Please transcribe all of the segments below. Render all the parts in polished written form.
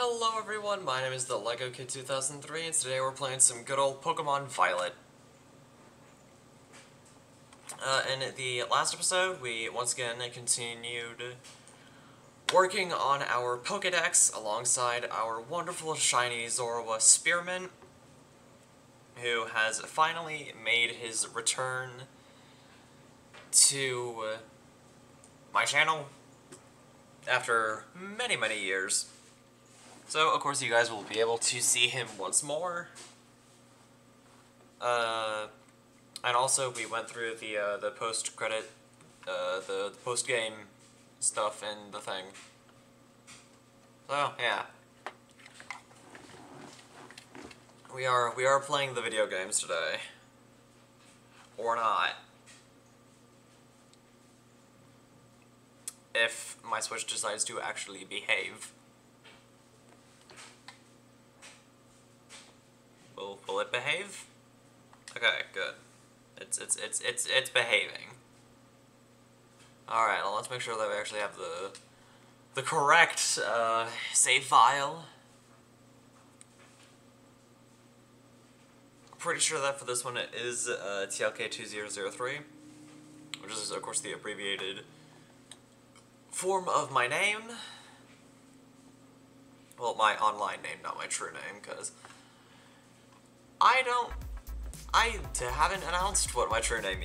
Hello everyone, my name is the Lego Kid 2003, and today we're playing some good old Pokemon Violet. In the last episode, we once again continued working on our Pokedex alongside our wonderful shiny Zorua Spearman, who has finally made his return to my channel after many, many years. So, of course, you guys will be able to see him once more. And also, we went through the post-credit, the post-game stuff in the thing. So, yeah. We are playing the video games today. Or not. If my Switch decides to actually behave. Will it behave? Okay, good. It's behaving. Alright, well, let's make sure that we actually have the correct save file. I'm pretty sure that for this one it is TLK2003, which is of course the abbreviated form of my name. Well, my online name, not my true name, because I haven't announced what my true name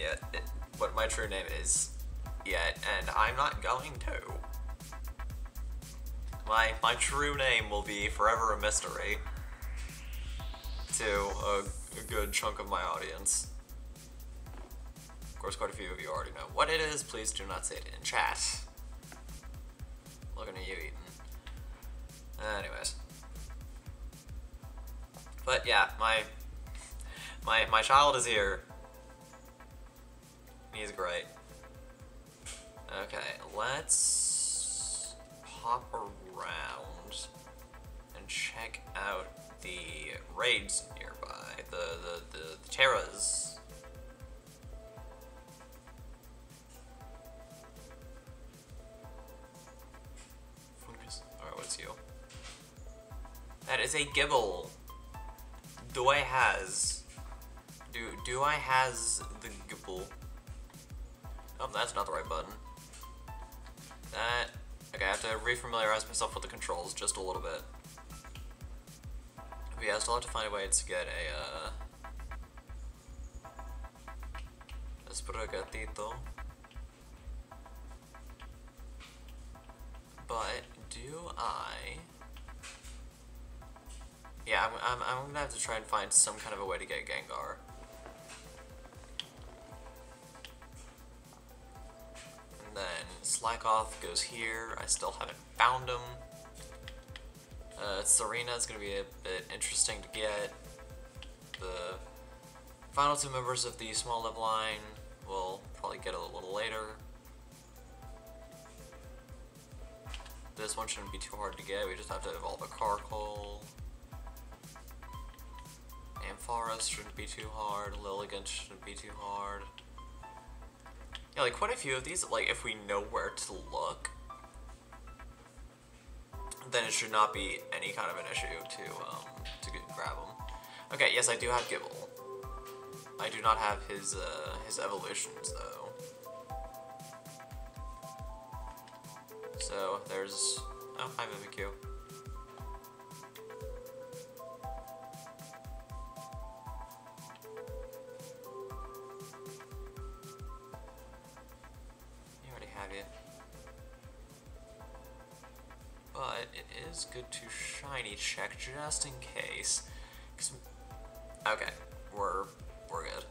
is yet, and I'm not going to. My true name will be forever a mystery to a good chunk of my audience. Of course, quite a few of you already know what it is. Please do not say it in chat. Looking at you, Ethan. Anyways. But yeah, my child is here. He's great. Okay, let's pop around and check out the raids nearby. The Terras. Alright, what's you? That is a Gible. Do I has the Gible? Oh, that's not the right button. Okay, I have to refamiliarize myself with the controls just a little bit. But yeah, I still have to find a way to get a Sprigatito. But do I? Yeah, I'm gonna have to try and find some kind of a way to get Gengar. And then Slakoth goes here. I still haven't found him. Serena is gonna be a bit interesting to get. The final two members of the small live line will probably get a little later. This one shouldn't be too hard to get. We just have to evolve a Carkol. Ampharos shouldn't be too hard. Lilligant shouldn't be too hard. Yeah, like quite a few of these, like if we know where to look, then it should not be any kind of an issue to grab them. Okay, yes, I do have Gible. I do not have his evolutions though. So there's hi Mimikyu. But it is good to shiny check just in case. Okay, we're good.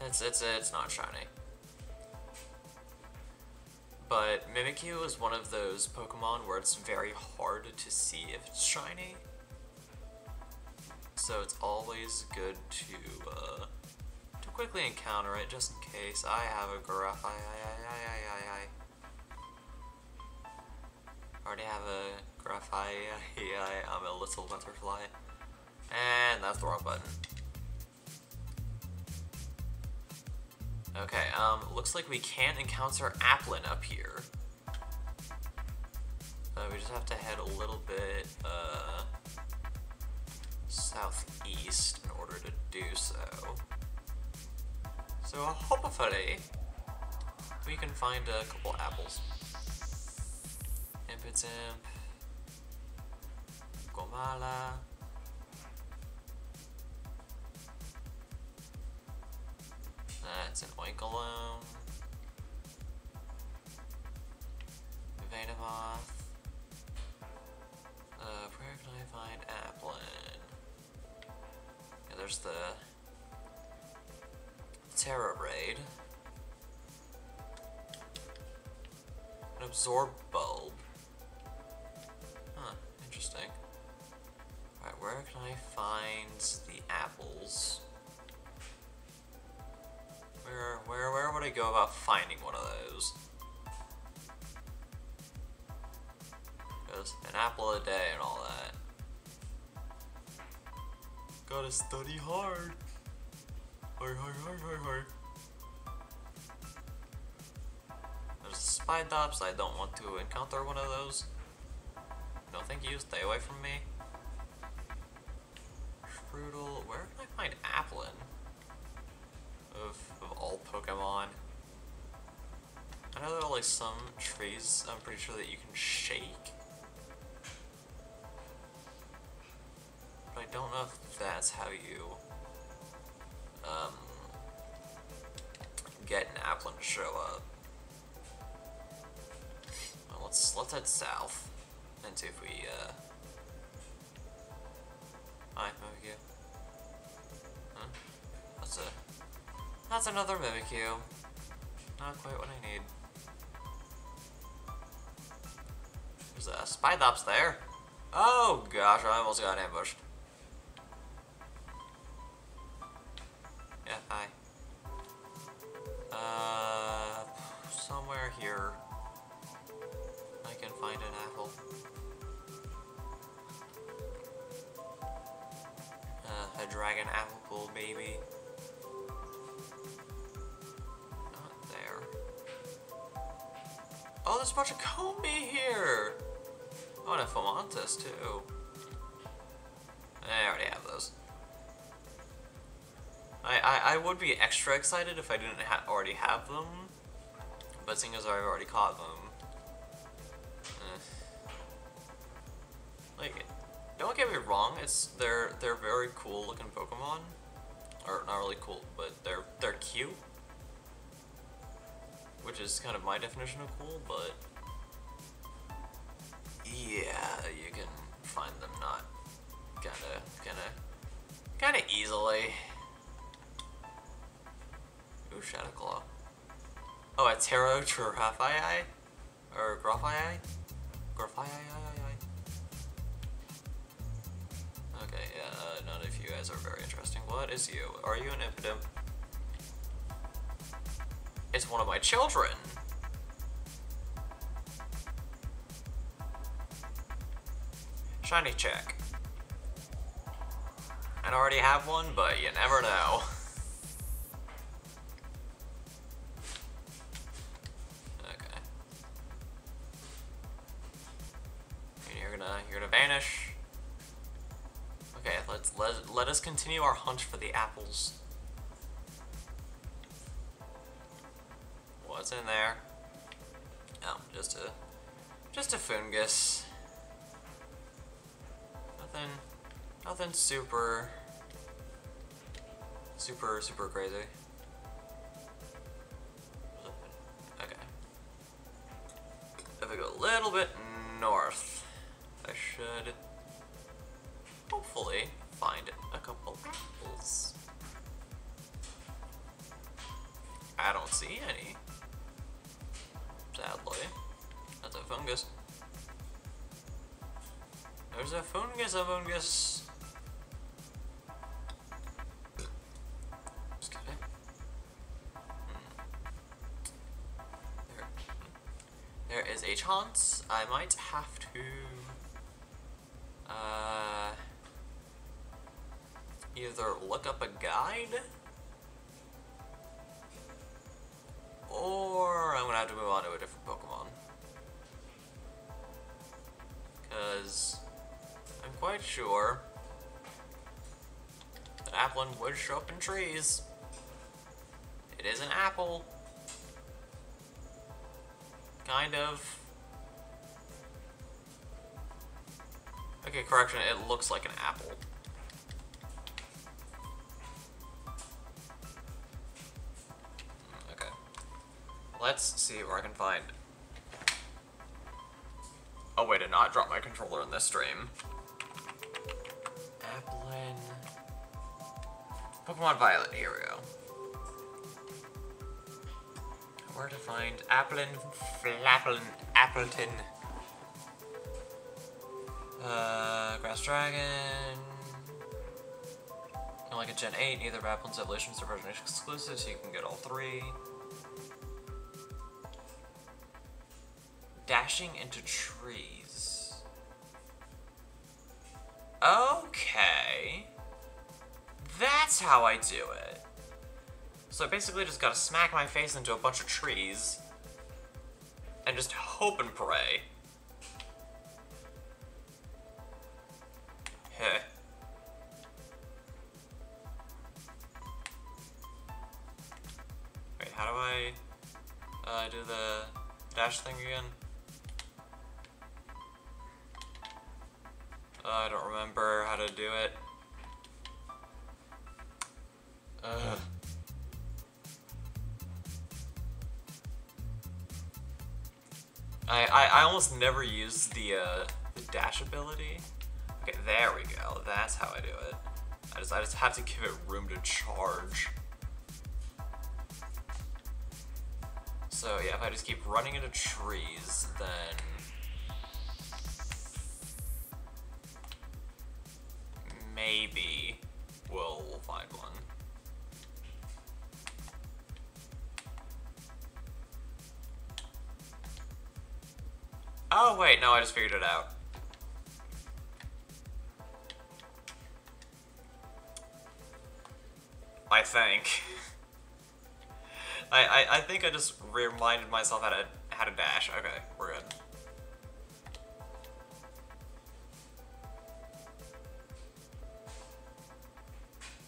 It's not shiny. But Mimikyu is one of those Pokemon where it's very hard to see if it's shiny. So it's always good to quickly encounter it just in case. I have a Graphite. Already have a Graphite. I'm a little butterfly. And that's the wrong button. Okay, looks like we can't encounter Applin up here. We we just have to head a little bit southeast in order to do so. So hopefully we can find a couple apples. Impotemp, Gomala. That's an Oinkologne. Venomoth. Where can I find Applin? Yeah, there's the Terra Raid. An Absorb Bulb. Huh, interesting. Alright, where can I find the apples? Where would I go about finding one of those? Because an apple a day and all that. Gotta study hard. Hard. There's Spidops. I don't want to encounter one of those. No, thank you. Stay away from me. Strudel. Where can I find Applin? Of all Pokemon. I know there are like some trees I'm pretty sure that you can shake. But I don't know if that's how you get an Applin to show up. Well, let's head south and see if we Hi, Mimikyu. Huh? That's another Mimikyu. Not quite what I need. There's a Spidops there. Oh gosh, I almost got ambushed. Yeah, hi. Somewhere here I can find an apple. A dragon apple, maybe. Not there. Oh, there's a bunch of Combi here! Oh, and a Fomantis, too. I already have those. I would be extra excited if I didn't already have them, but seeing as I've already caught them, like, don't get me wrong, they're very cool looking Pokemon, or not really cool, but they're cute, which is kind of my definition of cool, but yeah, you can find them not kind of easily. Ooh, Shadow Claw. Oh, a Taro Trafii? Or Grafii? Okay, yeah, none of you guys are very interesting. What is you? Are you an Impidimp? It's one of my children! Shiny check. I already have one, but you never know. Okay. And you're gonna vanish. Okay, let us continue our hunt for the apples. What's in there? Oh, just a fungus. Nothing super crazy. Okay. If I go a little bit north, I should hopefully find a couple apples. I don't see any. Sadly. That's a fungus. There's a fungus. Just kidding. There is a chance I might have to either look up a guide or I'm gonna have to move on to a different Pokemon. because I'm quite sure that Applin would show up in trees. It is an apple. Kind of. Okay, correction, it looks like an apple. Okay. Let's see where I can find. Oh, wait, I did not drop my controller in this stream. Applin. Pokemon Violet, here we go. Where to find Applin, Flaplin, Appleton. Grass Dragon. And like a Gen 8, either of Applin's evolutions are version exclusive, so you can get all three. Dashing into trees. Okay. That's how I do it. So I basically just gotta smack my face into a bunch of trees and just hope and pray. Heh. Wait, how do I do the dash thing again? I don't remember how to do it. I almost never use the dash ability. Okay, there we go. That's how I do it. I just have to give it room to charge. So yeah, if I just keep running into trees, then maybe we'll find one. Oh wait, no, I just figured it out. I think. I think I just reminded myself how to dash. Okay, we're good.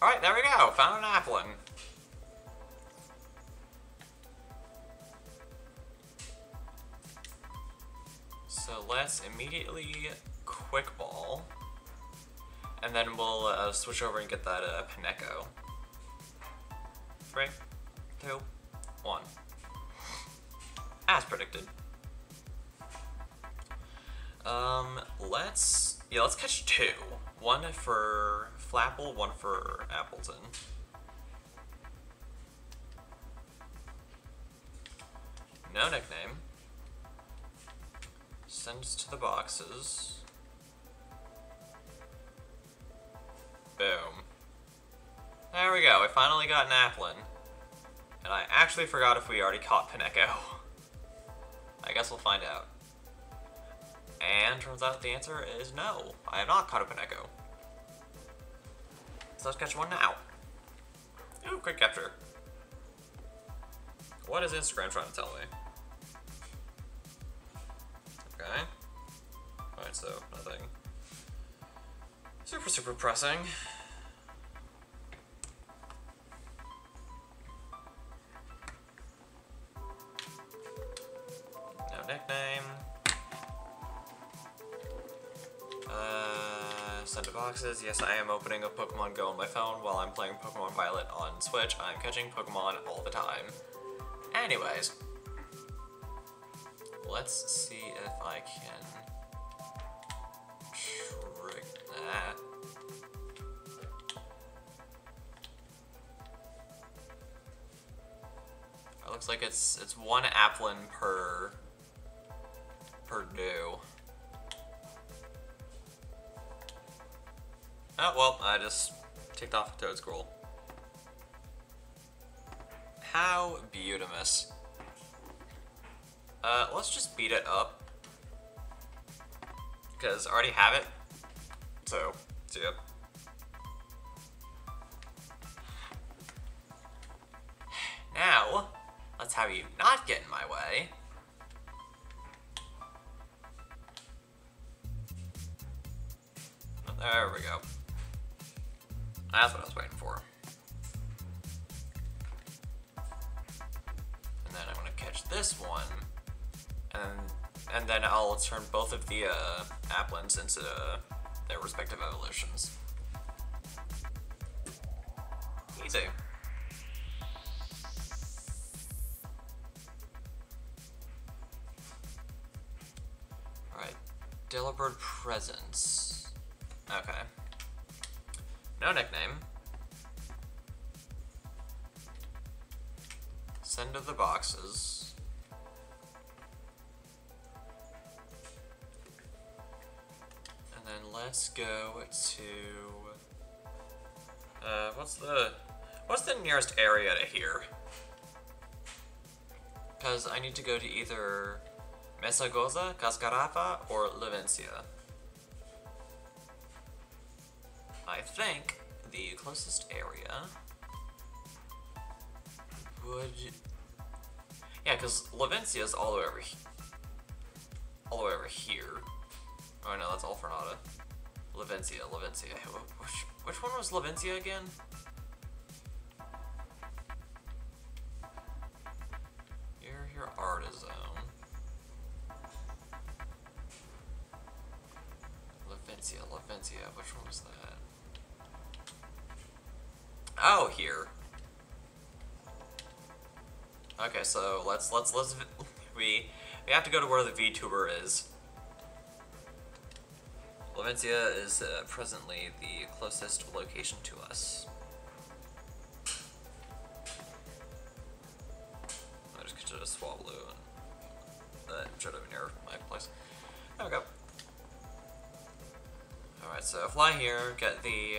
Alright, there we go. Found an Applin. So let's immediately Quick Ball. And then we'll switch over and get that Pinecco. 3, 2, 1. As predicted. Let's catch 2. One for Flapple, one for Appleton. No nickname. Sends to the boxes. Boom. There we go, we finally got an Applin. And I actually forgot if we already caught Pinecco. I guess we'll find out. And turns out the answer is no, I have not caught a Pinecco. So let's catch one now. Ooh, quick capture. What is Instagram trying to tell me? Okay. Alright, so nothing super pressing. No nickname. Send to boxes. Yes, I am opening up Pokemon Go on my phone while I'm playing Pokemon Violet on Switch. I'm catching Pokemon all the time. Anyways. Let's see if I can trick that. It looks like it's one Applin per do. Oh well, I just ticked off the Toad Scroll. How beautimous. Let's just beat it up. Because I already have it. So, see ya. Now, let's have you not get in my way. There we go. That's what I was waiting for. And then I'm gonna catch this one, and then I'll turn both of the Applins into their respective evolutions. Easy. Alright, Delibird Presence. Okay. No nickname. Send to the boxes. And then let's go to what's the nearest area to here? Because I need to go to either Mesagoza, Cascarafa, or Levencia. I think the closest area would... Yeah, because Levencia is all the way over here. Oh no, that's Alfornada. Levencia. Which one was Levencia again? You're your Artizone. Levencia. Which one was that? Oh, here. Okay, so let's we have to go to where the VTuber is. Levencia is presently the closest location to us. I just get to Swablu and that should have been near my place. There we go. Alright, so fly here, get the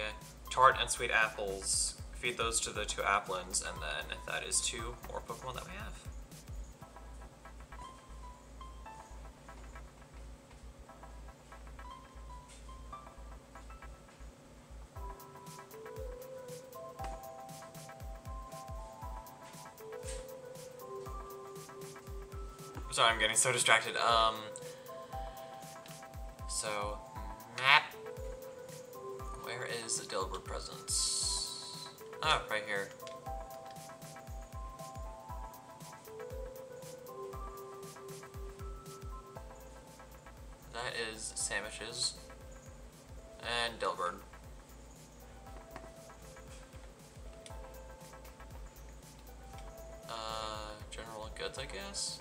tart and sweet apples, feed those to the 2 Applins, and then that is 2 more Pokemon that we have. Sorry, I'm getting so distracted. So, map. Where is the Delibird Presence? Oh, right here. That is sandwiches and Delibird. General goods, I guess.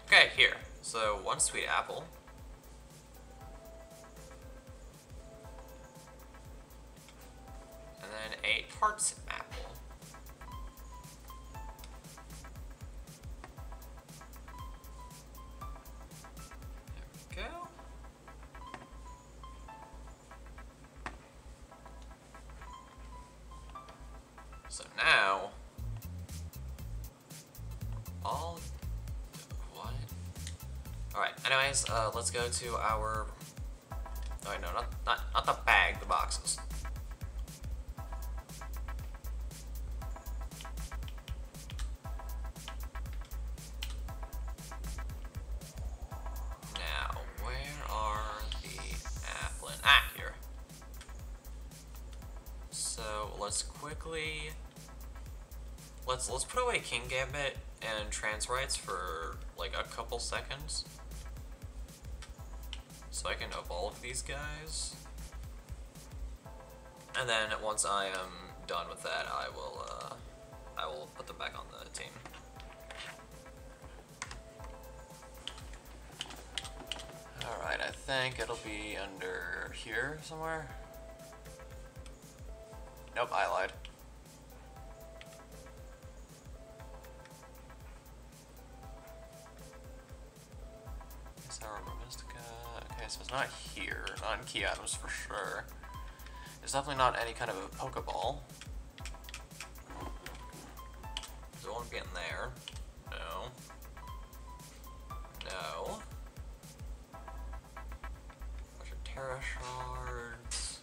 Okay, here. So 1 sweet apple. And then a tart apple. There we go. So now, Alright, anyways, let's go to our... Oh, no, not the bag, the boxes. Now, where are the Applin? Ah, here. So, let's quickly... Let's put away Kingambit and Transrites for, like, a couple seconds. So I can evolve these guys. And then once I am done with that, I will put them back on the team. Alright, I think it'll be under here somewhere. Nope, I lied. Okay, so it's not here, not in key items for sure. It's definitely not any kind of a Pokeball. So it won't be in there. No. No. Bunch of Terra Shards.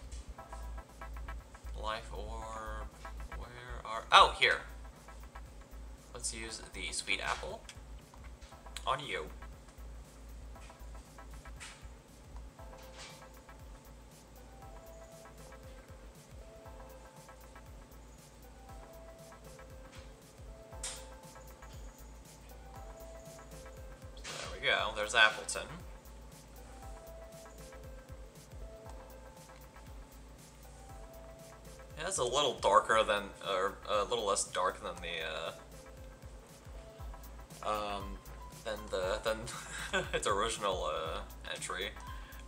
Life Orb. Where are... Oh, here. Let's use the Sweet Apple on you. we go. There's Appleton. Yeah, it's a little darker than, or a little less dark than than its original entry,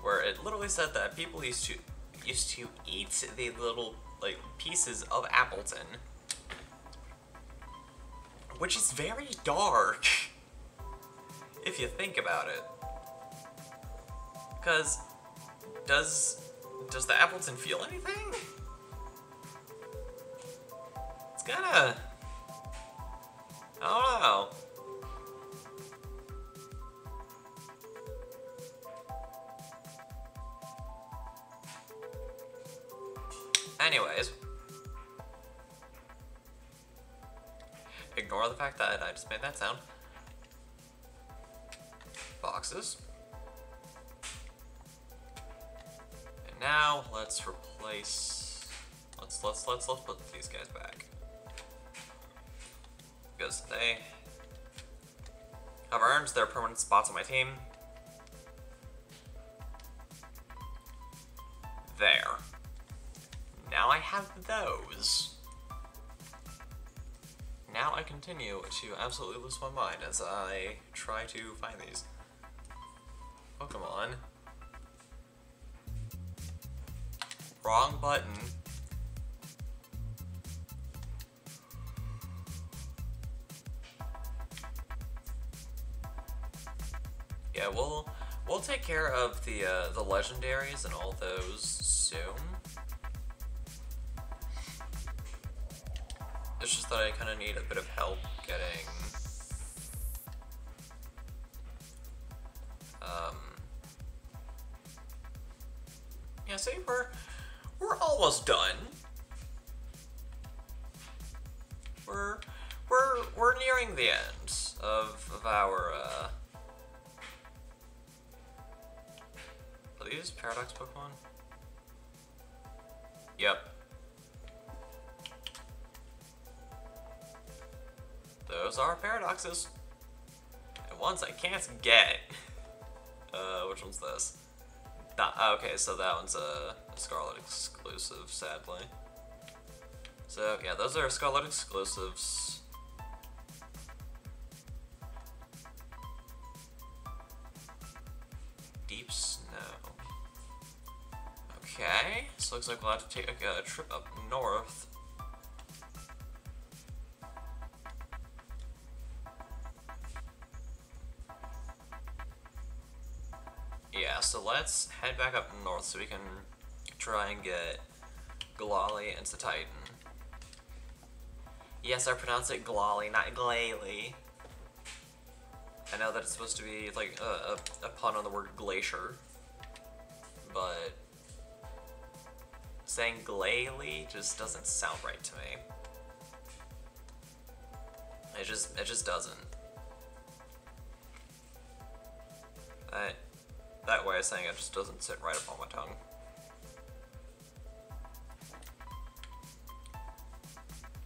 where it literally said that people used to eat the little like pieces of Appleton, which is very dark if you think about it. Because does the Appleton feel anything? It's kinda, I don't know. Anyways, ignore the fact that I just made that sound. Boxes. And now let's replace. Let's put these guys back because they have earned their permanent spots on my team. There. Now I have those. Now I continue to absolutely lose my mind as I try to find these Pokemon. Wrong button. Yeah, we'll take care of the legendaries and all those soon. It's just that I kind of need a bit of help getting yeah, see, we're almost done. We're nearing the end of our are these Paradox Pokemon? Yep. Those are Paradoxes. And ones I can't get. Which one's this? Okay, so that one's a Scarlet exclusive, sadly. So, yeah, those are Scarlet exclusives. Deep Snow. Okay, so looks like we'll have to take a trip up north. Yeah, so let's head back up north so we can try and get Glalie into Titan. Yes, I pronounce it Glalie, not Glalie. I know that it's supposed to be like a pun on the word glacier, but saying Glalie just doesn't sound right to me. It just doesn't. That way of saying it just doesn't sit right up on my tongue.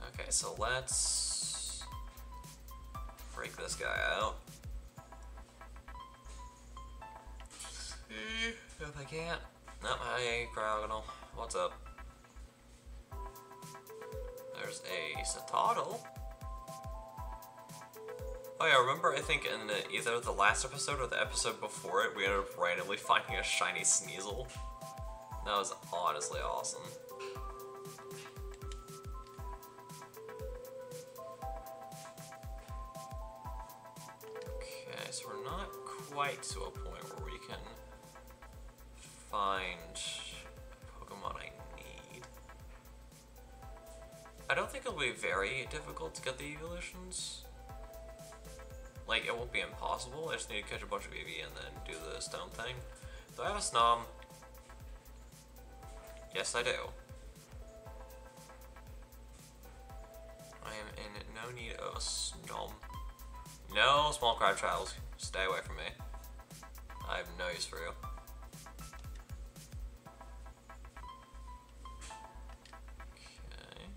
Okay, so let's break this guy out. See if I can't. No, hey, Cryogonal. What's up? There's a Citadel. Oh yeah, remember I think in either the last episode or the episode before it, we ended up randomly finding a shiny Sneasel. That was honestly awesome. Okay, so we're not quite to a point where we can find a Pokemon I need. I don't think it'll be very difficult to get the evolutions. Like, it won't be impossible, I just need to catch a bunch of EV and then do the stone thing. Do I have a Snom? Yes, I do. I am in no need of a Snom. No small crab trials. Stay away from me. I have no use for you. Okay.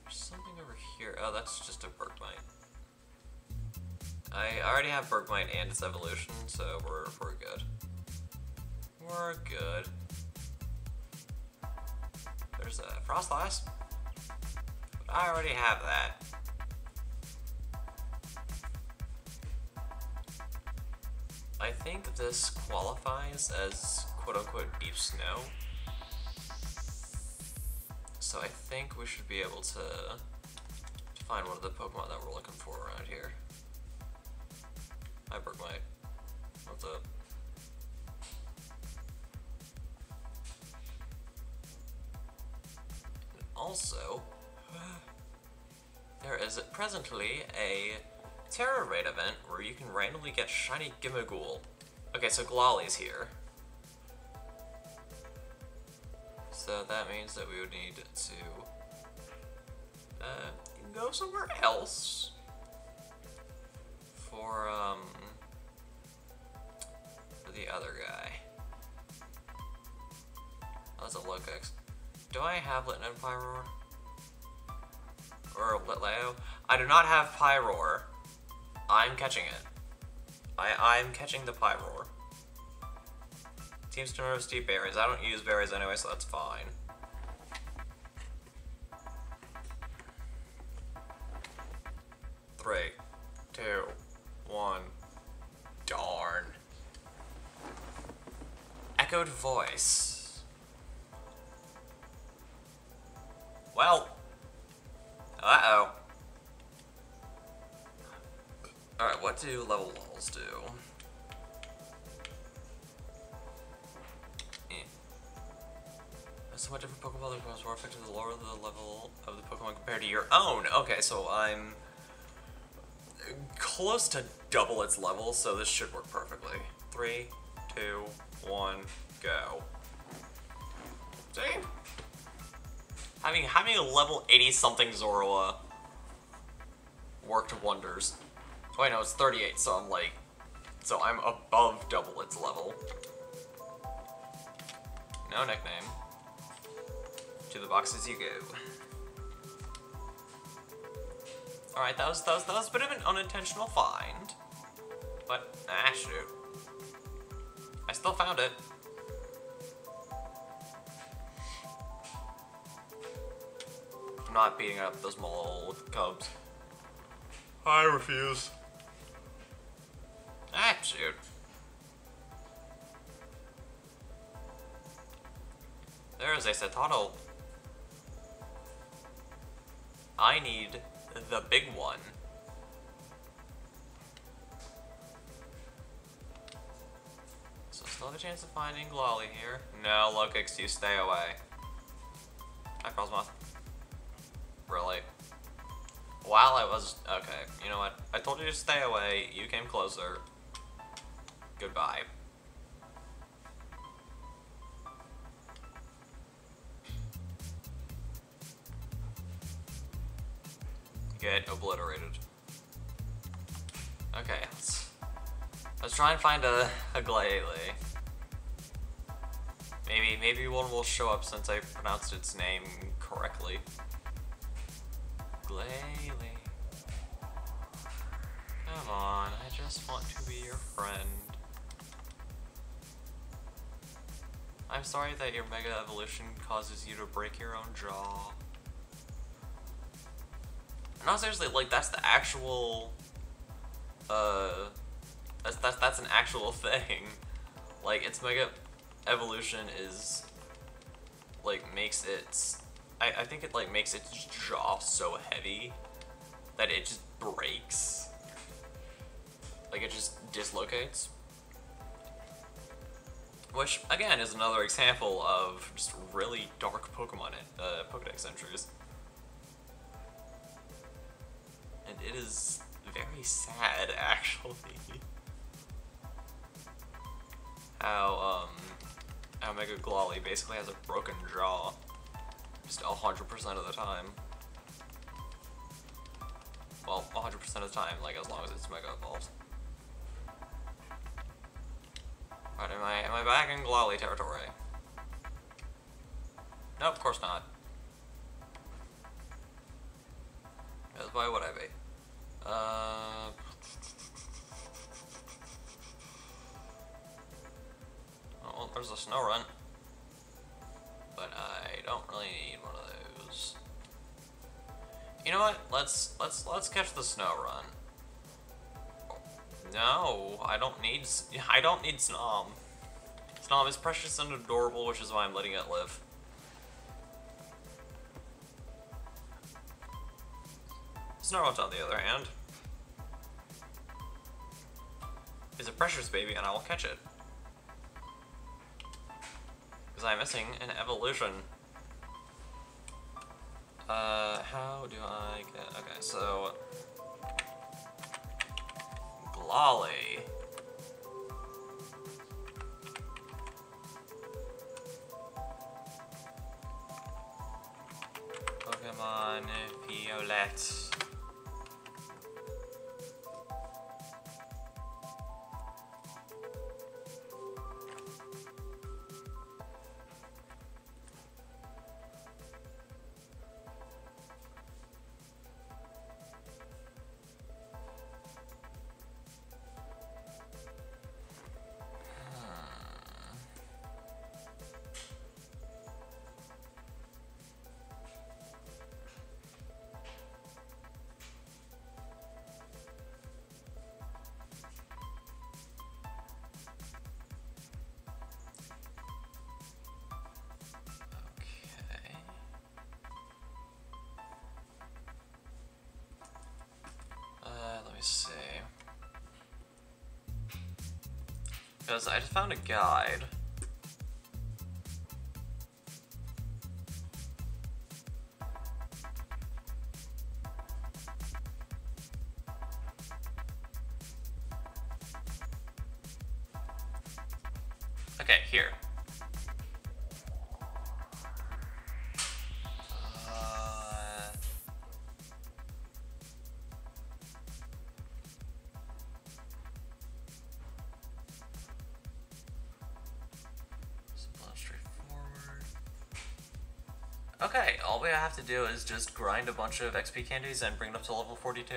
There's something over here. Oh, that's just a Bergmite. I already have Bergmite and its evolution, so we're good. We're good. There's a Frostlass. But I already have that. I think this qualifies as quote-unquote deep snow. So I think we should be able to find one of the Pokemon that we're looking for around here. Hi, Bergmite. What's up? And also, there is presently a Terra Raid event where you can randomly get shiny Gimmighoul. Okay, so Glali's here. So that means that we would need to go somewhere else for the other guy. Oh, that's a Lokex. Do I have Litnin Pyroar? Or Litleo? I do not have Pyroar. I'm catching it. I'm catching the Pyroar. Team Storm of Steep Berries. I don't use berries anyway, so that's fine. Three, two, one. Darn. Echoed voice. Well. Uh-oh. Alright, what do level walls do? So much different Pokeball that becomes more effective the lower the level of the Pokemon compared to your own. Okay, so I'm close to double its level, so this should work perfectly. 3, 2, 1, go. See? Having a level 80-something Zorua worked wonders. Oh, wait, no, it's 38, so I'm above double its level. No nickname. To the boxes you go. Alright, that was a bit of an unintentional find. But, shoot. I still found it. I'm not beating up those mole cubs. I refuse. Shoot. There is a Setano. I need the big one. So still have a chance of finding Glali here. No, Lokex, you stay away. Hi, Frostmoth. Really? While I was... Okay, you know what? I told you to stay away, you came closer. Goodbye. Get obliterated. Okay, let's try and find a Glalie. Maybe one will show up since I pronounced its name correctly. Glalie. Come on, I just want to be your friend. I'm sorry that your Mega Evolution causes you to break your own jaw. No, seriously, like, that's the actual, that's an actual thing. Like, its Mega Evolution is, like, makes its, I think it, like, makes its jaw so heavy that it just breaks. Like, it just dislocates. Which, again, is another example of just really dark Pokemon, Pokedex entries. And it is very sad, actually, how Mega Glalie basically has a broken jaw, just 100% of the time. Well, 100% of the time, like, as long as it's Mega Evolves. Alright, am I back in Glalie territory? Nope, of course not. Because why would I be? towards the snow run. But I don't really need one of those. You know what? Let's catch the snow run. No, I don't need Snom. Snom is precious and adorable, which is why I'm letting it live. Snarl, on the other hand, is a precious baby, and I will catch it. Because I'm missing an evolution. How do I get... Okay, so... Glalie. Pokemon Violet. Let me see. Because I just found a guide. Okay, here. Okay, all we have to do is just grind a bunch of XP candies and bring it up to level 42.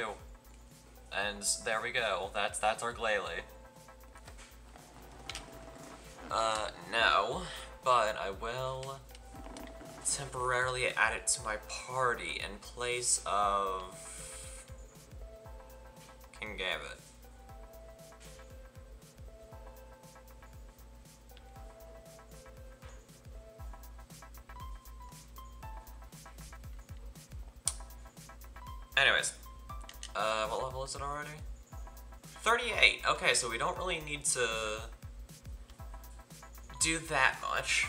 And there we go. That's our Glalie. No, but I will temporarily add it to my party in place of Kingambit. Anyways, what level is it already? 38! Okay, so we don't really need to do that much.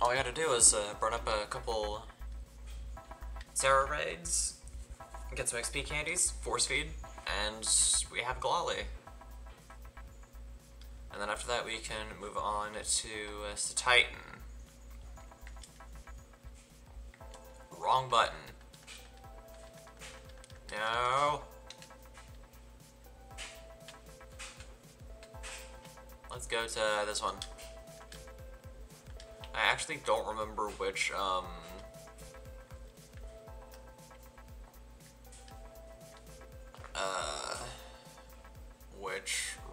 All we gotta do is burn up a couple Zera raids, get some XP candies, force feed, and we have Glalie. And then after that we can move on to Titan. Wrong button. No. Let's go to this one. I actually don't remember which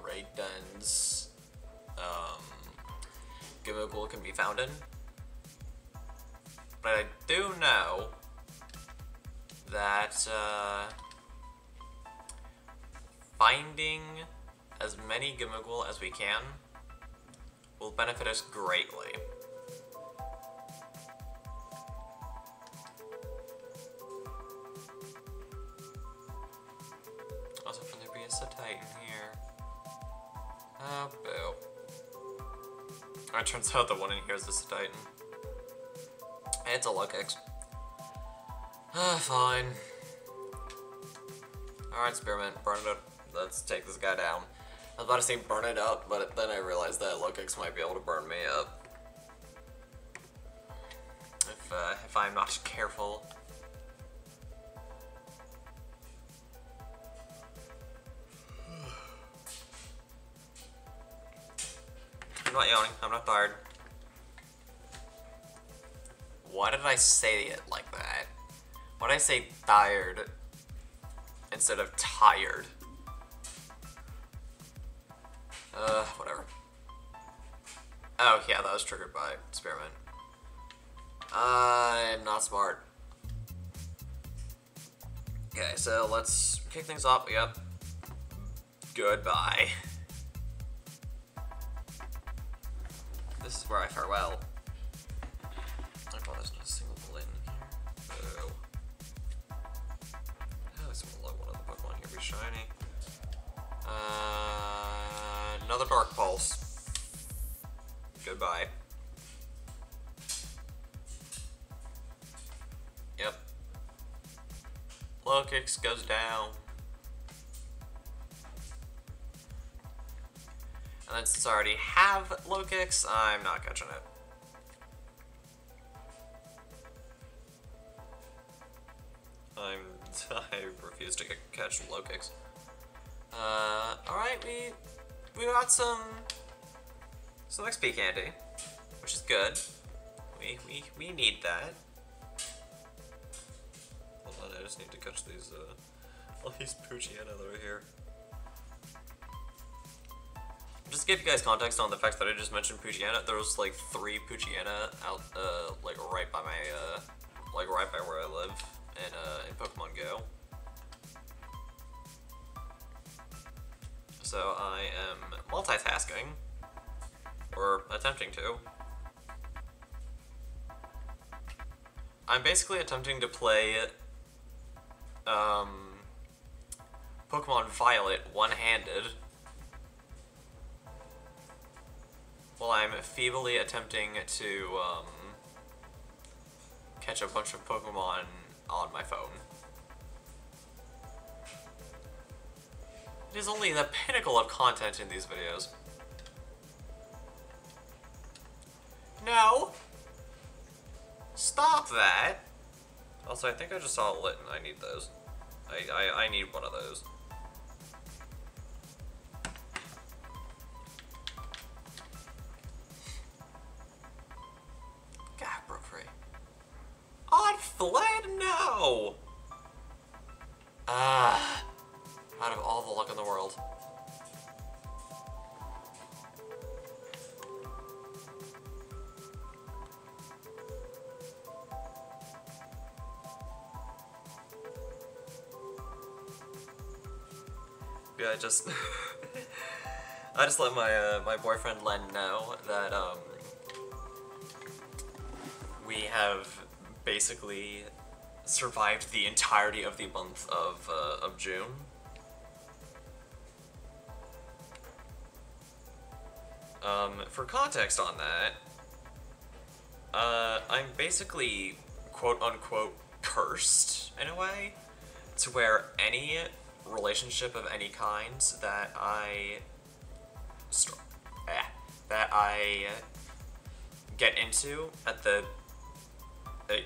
raid dens Gimmighoul can be found in. But I do know that finding as many Gimmighoul as we can will benefit us greatly. Also, can there be a Titan here? Oh, boo. It turns out the one in here is the Titan. It's a Luckix. Fine. Alright, Spearmint, burn it up. Let's take this guy down. I was about to say burn it up, but then I realized that Luckix might be able to burn me up. If I'm not careful. I'm not yawning, I'm not tired. Why did I say it like that? Why did I say tired instead of tired? Whatever. Oh, yeah, that was triggered by Spearmint. I'm not smart. Okay, so let's kick things off. Yep. Goodbye. This is where I farewell. I thought there's not a single bullet in here. Oh. At least we'll let one of the Pokemon here be shiny. Another Dark Pulse. Goodbye. Yep. Low Kicks goes down. And then since I already have Low Kicks, I'm not catching it. I refuse to catch Low Kicks. Alright, we got some XP candy, which is good. We need that. Hold on, I just need to catch these all these Poochyena that are here. Just to give you guys context on the fact that I just mentioned Poochyena, there was like 3 Poochyena out like right by my right by where I live in Pokemon Go. So I am multitasking, or attempting to. I'm basically attempting to play Pokemon Violet one-handed, while I'm feebly attempting to catch a bunch of Pokemon on my phone. It is only the pinnacle of content in these videos. No! Stop that! Also, I think I just saw a Litten. I need those. I need one of those. God, broke free. On fled? No! Out of all the luck in the world. Yeah, I just let my boyfriend Len know that we have basically survived the entirety of the month of June. For context on that, I'm basically quote-unquote cursed in a way, to where any relationship of any kind that I get into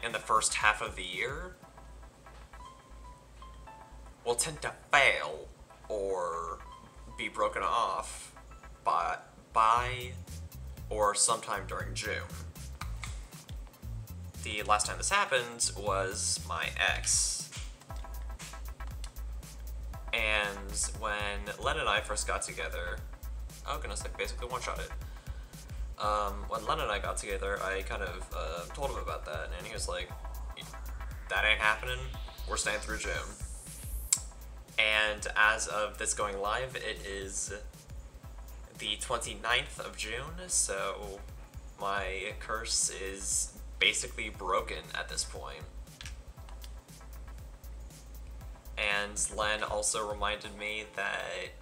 in the first half of the year will tend to fail or be broken off by or sometime during June. The last time this happened was my ex. And when Len and I first got together, oh goodness, I basically one-shotted. When Len and I got together, I kind of told him about that, and he was like, that ain't happening, we're staying through June. And as of this going live, it is the 29th of June, so my curse is basically broken at this point. And Len also reminded me that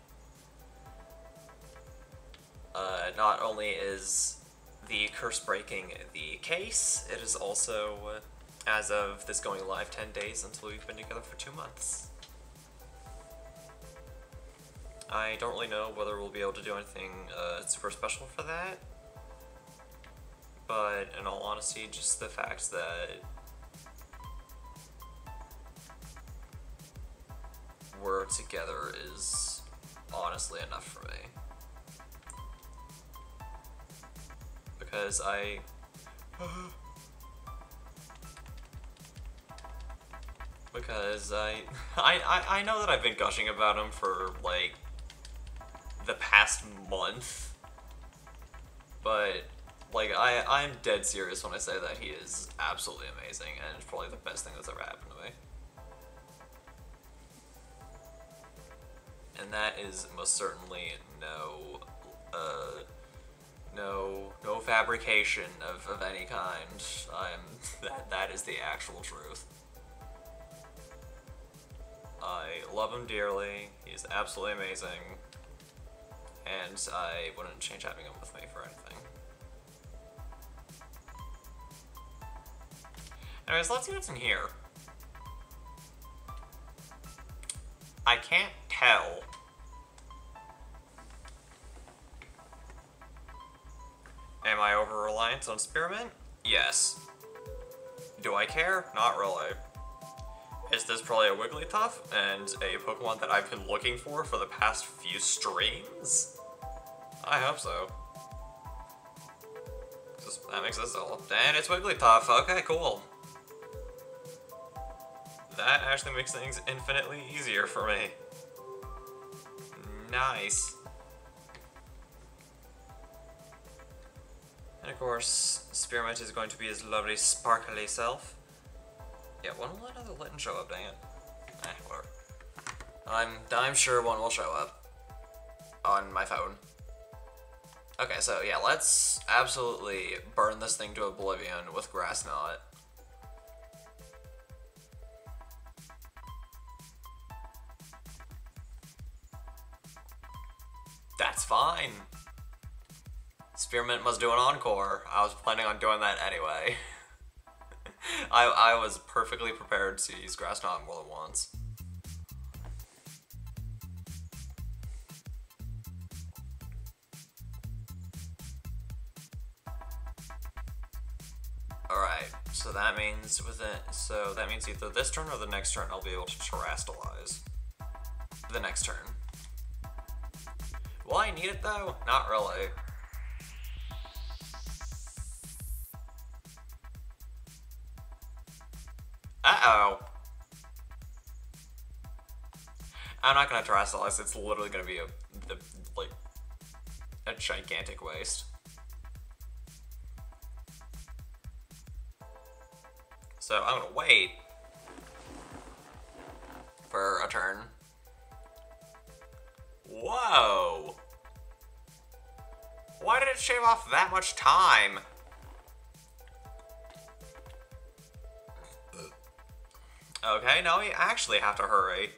not only is the curse breaking the case, it is also, as of this going live, 10 days until we've been together for 2 months. I don't really know whether we'll be able to do anything super special for that, but in all honesty, just the fact that we're together is honestly enough for me. Because I know that I've been gushing about him for like the past month, but Like, I'm dead serious when I say that he is absolutely amazing, and it's probably the best thing that's ever happened to me. And that is most certainly no fabrication of any kind. That is the actual truth. I love him dearly. He's absolutely amazing. And I wouldn't change having him with me for anything. Anyways, let's see what's in here. I can't tell. Am I over-reliant on Spearmint? Yes. Do I care? Not really. Is this probably a Wigglytuff and a Pokemon that I've been looking for the past few streams? I hope so. That makes this all. And it's Wigglytuff. Okay, cool. That actually makes things infinitely easier for me. Nice. And of course, Spearmint is going to be his lovely sparkly self. Yeah, when will another Litten show up, dang it? Whatever. I'm sure one will show up on my phone. Okay, so yeah, let's absolutely burn this thing to oblivion with Grass Knot. That's fine. Spearmint must do an encore. I was planning on doing that anyway. I was perfectly prepared to use Grass Knot more than once. Alright, so that means either this turn or the next turn I'll be able to Terrastalize. The next turn. Will I need it though? Not really. Uh-oh. I'm not gonna Terrastalize, it's literally gonna be a gigantic waste. So I'm gonna wait for a turn. Whoa! Why did it shave off that much time? Okay, now we actually have to hurry.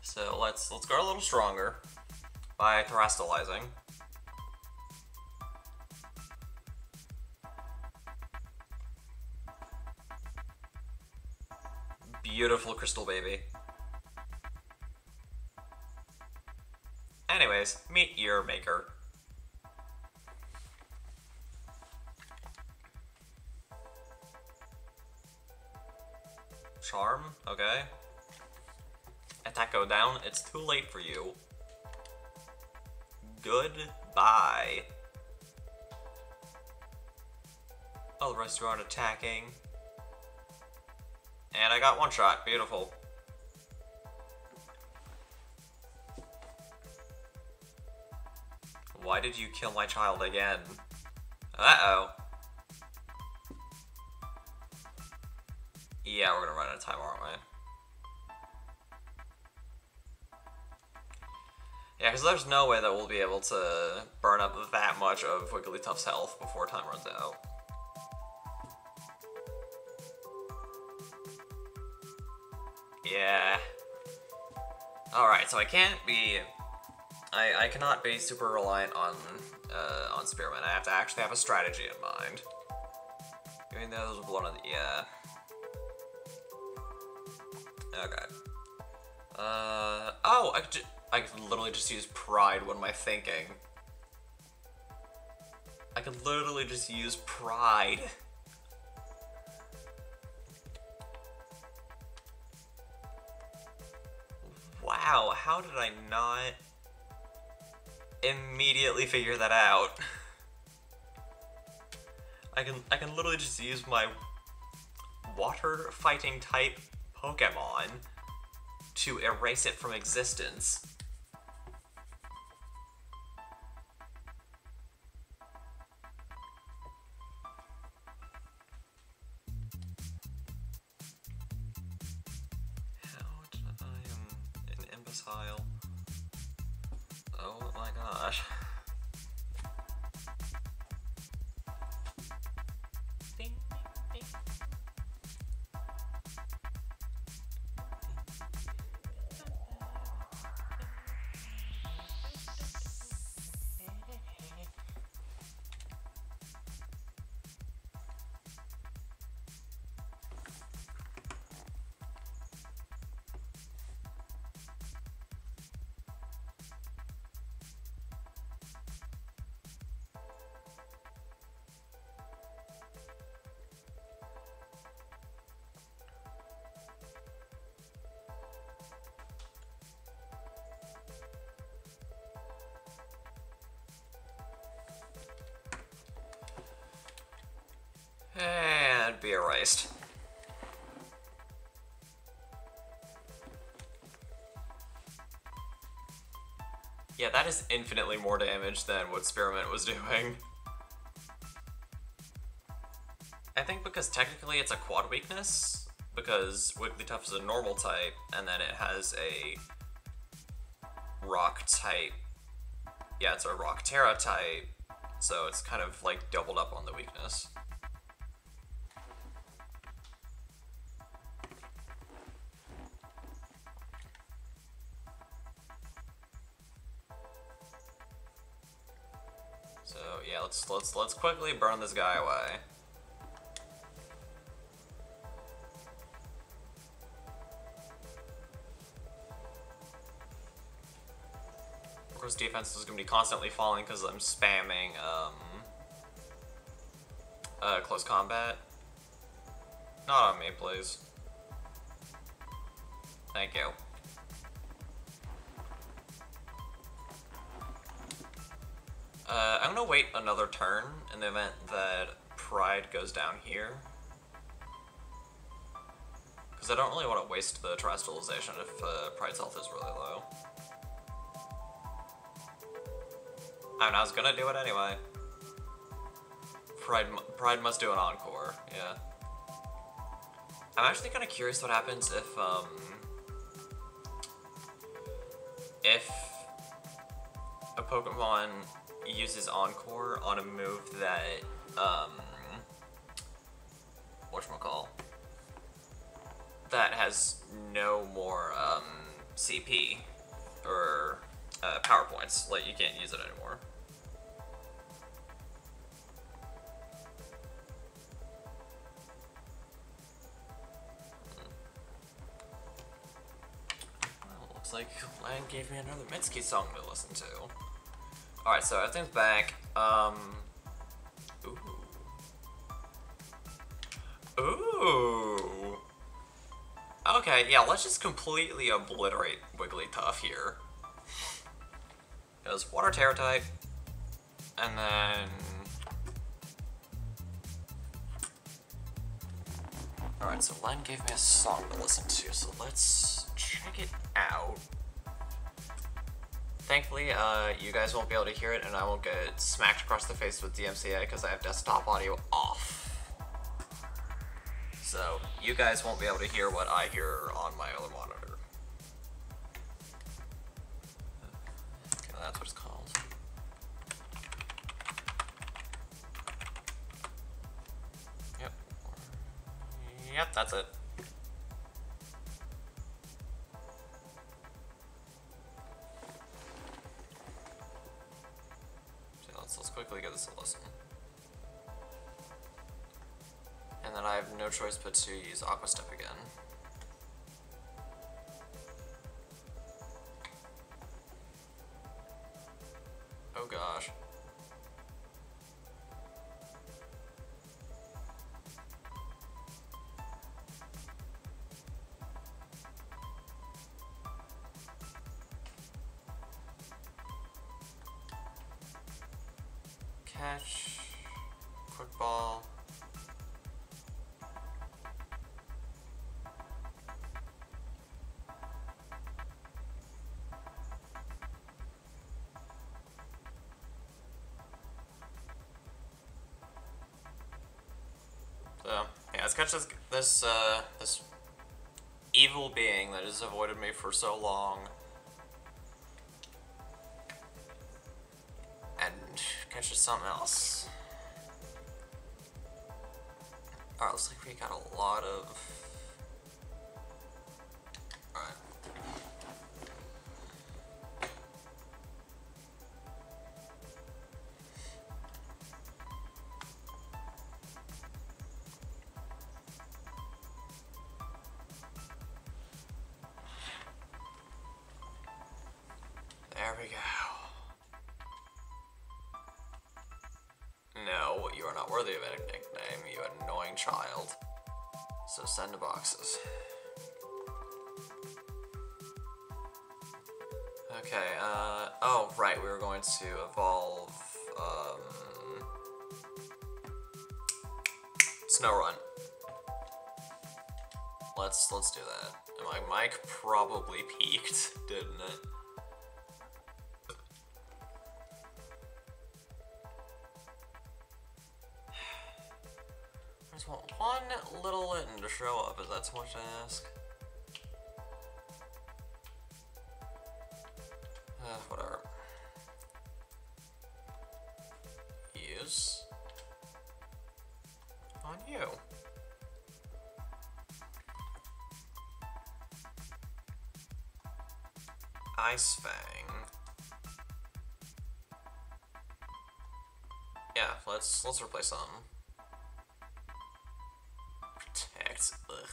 So let's go a little stronger by Terrastalizing. Beautiful Crystal Baby. Anyways, meet your maker. Charm, okay. Attack go down, it's too late for you. Goodbye. Oh, the rest of you aren't attacking. And I got one shot, beautiful. Why did you kill my child again? Uh-oh. Yeah, we're gonna run out of time, aren't we? Yeah, because there's no way that we'll be able to burn up that much of Wigglytuff's health before time runs out. Yeah. Alright, so I can't be... I cannot be super reliant on Spearmint. I have to actually have a strategy in mind. Giving those one of the... yeah. Okay. Oh, I could literally just use Pride. What am I thinking? I could literally just use Pride. Wow, how did I not immediately figure that out? I can literally just use my water fighting type Pokemon to erase it from existence. Oh my gosh. Ding, ding, ding. And be erased. Yeah, that is infinitely more damage than what Spearmint was doing. I think because technically it's a quad weakness, because Wigglytuff is a normal type, and then it has a rock type. Yeah, it's a Rock Terra type, so it's kind of like doubled up on the weakness. So yeah, let's quickly burn this guy away. Of course, defense is gonna be constantly falling because I'm spamming close combat. Not on me, please. Thank you. I'm gonna wait another turn in the event that Pride goes down here. Because I don't really want to waste the Tri-Sterilization if Pride's health is really low. I mean, I was gonna do it anyway. Pride must do an Encore, yeah. I'm actually kind of curious what happens if a Pokemon uses Encore on a move that, whatchamacall, that has no more, CP, or, power points, like, you can't use it anymore. Well, looks like Lan gave me another Mitsuki song to listen to. Alright, so everything's back. Ooh. Ooh. Okay, yeah, let's just completely obliterate Wigglytuff here. Goes Water Terra type, and then... Alright, so Len gave me a song to listen to, so let's check it out. Thankfully, you guys won't be able to hear it, and I won't get smacked across the face with DMCA because I have desktop audio off. So, you guys won't be able to hear what I hear on my other monitor. Okay, that's what it's called. Yep. Yep, that's it. Let's quickly get this a listen. And then I have no choice but to use Aqua Step again. Oh gosh. Catch, quick ball. let's catch this evil being that has avoided me for so long. And catch something else. Alright, looks like we got a lot of... Alright. There we go. No, you are not worthy of a nickname, you annoying child. So send to boxes. Okay, oh, right, we were going to evolve, Snorunt. Let's do that. And my mic probably peaked, didn't it? I just want one little Litten to show up. Is that too much to ask? Whatever. Use on you. Ice Fang. Yeah, let's replace them. Protect. Ugh.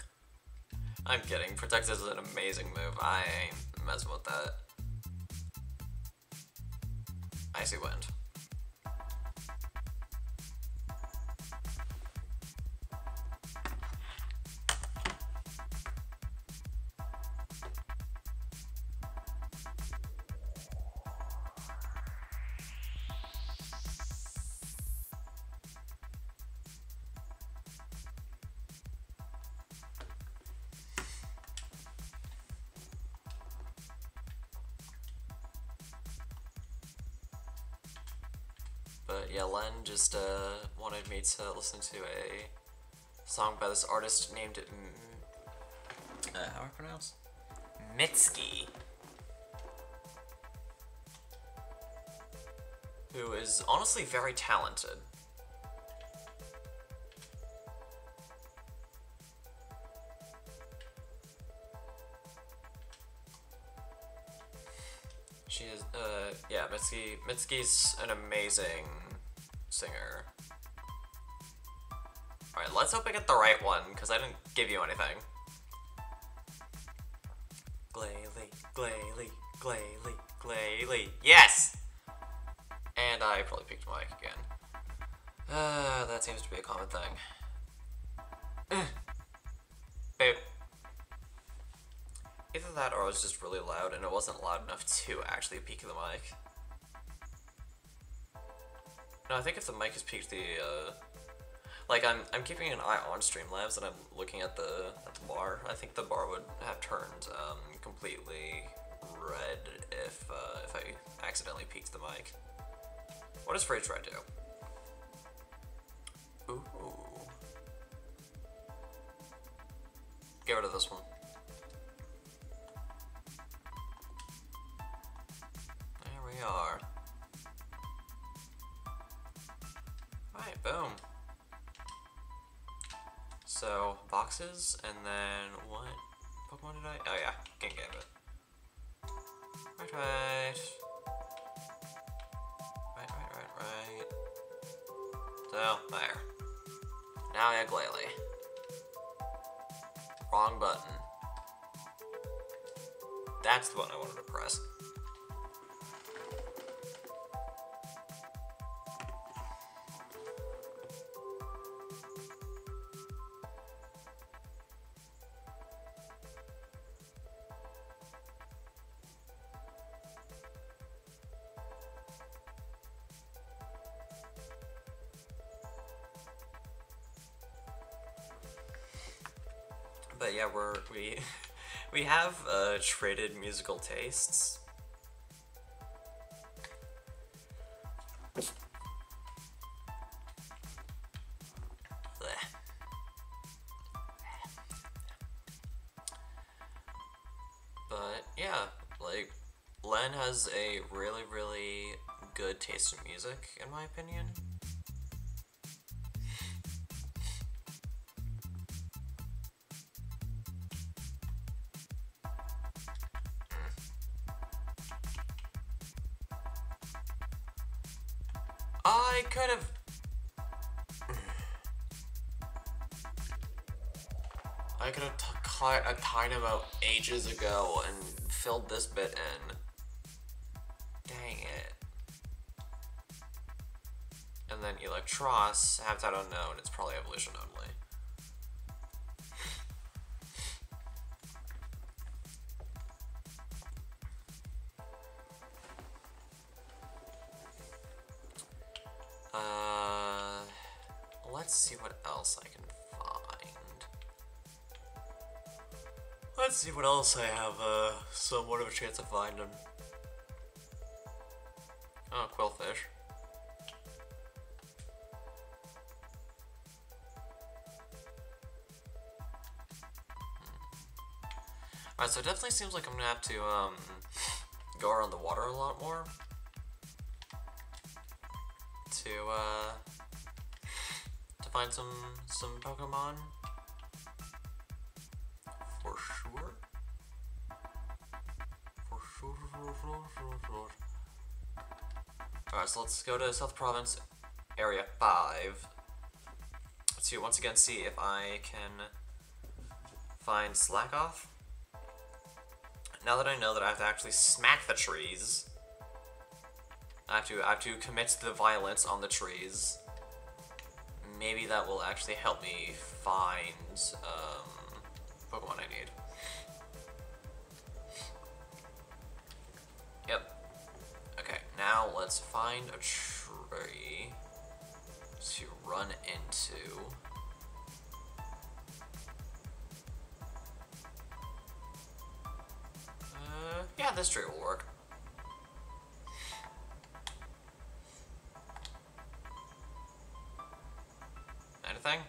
I'm kidding. Protect is an amazing move. I ain't messing with that. Icy Wind. But yeah, Len just wanted me to listen to a song by this artist named how do I pronounce? Mitski, who is honestly very talented. She is, yeah, Mitski's an amazing singer. Alright, let's hope I get the right one, because I didn't give you anything. Glalie, Glalie, Glalie, Glalie. Yes! And I probably picked mic again. That seems to be a common thing. Babe. Either that or I was just really loud and it wasn't loud enough to actually peak the mic. No, I think if the mic is peaked, like I'm keeping an eye on Streamlabs and I'm looking at the bar. I think the bar would have turned completely red if I accidentally peaked the mic. What does Freeze Dry do? Ooh. Get rid of this one. Are. Alright, boom. So, boxes, and then what Pokemon did I? Oh yeah, Gengar. Right. So, there. Now I have Glalie. Wrong button. That's the one I wanted to press. But yeah, we have traded musical tastes. Blech. yeah, like, Len has a really, really good taste in music, in my opinion. I could have... I could have cut a tiny amount ages ago and filled this bit in. Dang it. And then Electros, Habitat Unknown, it's probably evolution only. Let's see what else I can find. Let's see what else I have somewhat of a chance of finding. Oh, Quillfish. Alright, so it definitely seems like I'm gonna have to go around the water a lot more to find some Pokemon. For sure. Alright, so let's go to South Province, Area 5. Let's once again see if I can find Slackoth. Now that I know that I have to actually smack the trees, I have to commit to the violence on the trees. Maybe that will actually help me find Pokemon I need. Yep. Okay, now let's find a tree to run into. Yeah, this tree will work. Anything?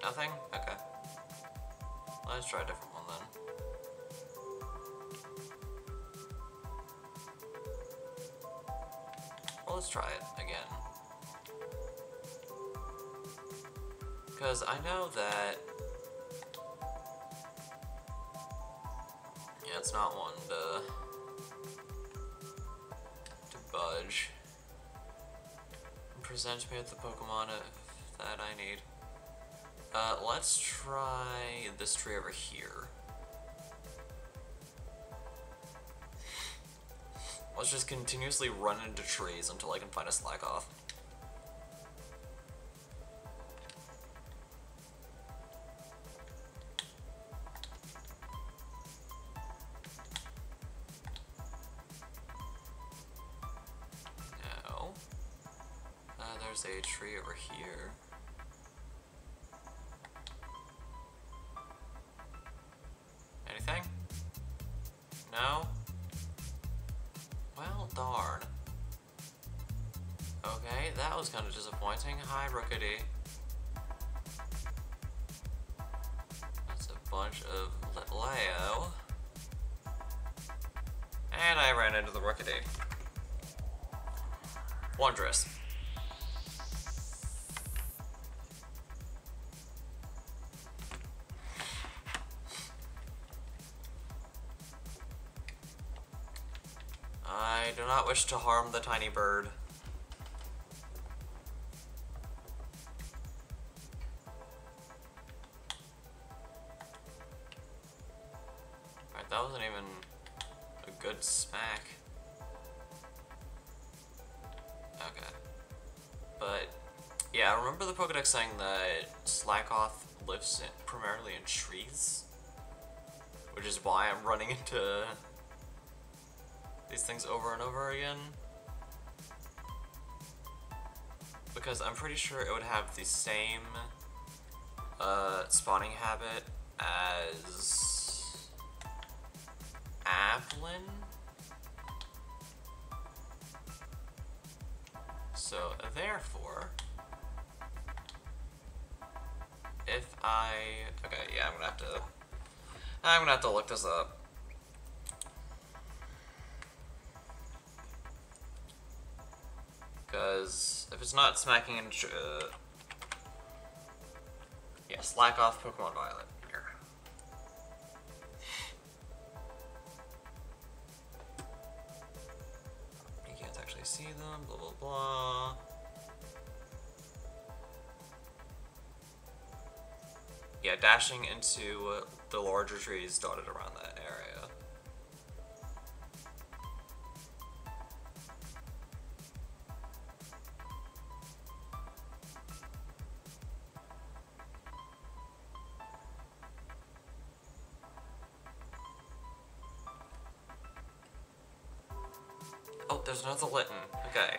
Nothing? Okay. Let's try a different one then. Well, let's try it again. Because I know that... yeah, it's not one to budge. Present me with the Pokemon that I need. Let's try this tree over here. Let's just continuously run into trees until I can find a Slackoth. No. There's a tree over here. Anything? No? Well, darn. Okay, that was kind of disappointing. Hi, Rookity. That's a bunch of Litleo. And I ran into the Rookity. Wondrous. I do not wish to harm the tiny bird. Alright, that wasn't even a good smack. Okay. But, yeah, I remember the Pokedex saying that Slackoth lives primarily in trees, which is why I'm running into these things over and over again. Because I'm pretty sure it would have the same spawning habit as Applin. So therefore, if I... okay, yeah, I'm gonna have to look this up. Because if it's not smacking into... yeah, slack off Pokemon Violet. Here. You can't actually see them, blah blah blah. Yeah, dashing into the larger trees dotted around that area. Oh, there's another Litten. Okay.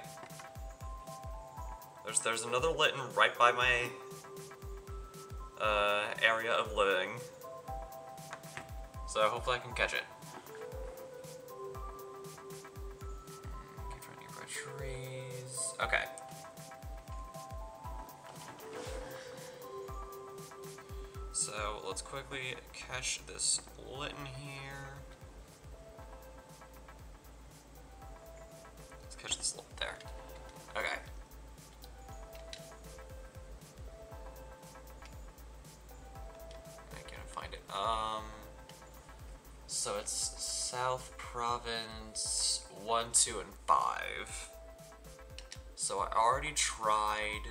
There's another Litten right by my area of living. So hopefully I can catch it. Keep running by trees. Okay. So let's quickly catch this Litten here. Let's catch this Litten there. Okay. I can't find it. So it's South Province 1, 2, and 5. So I already tried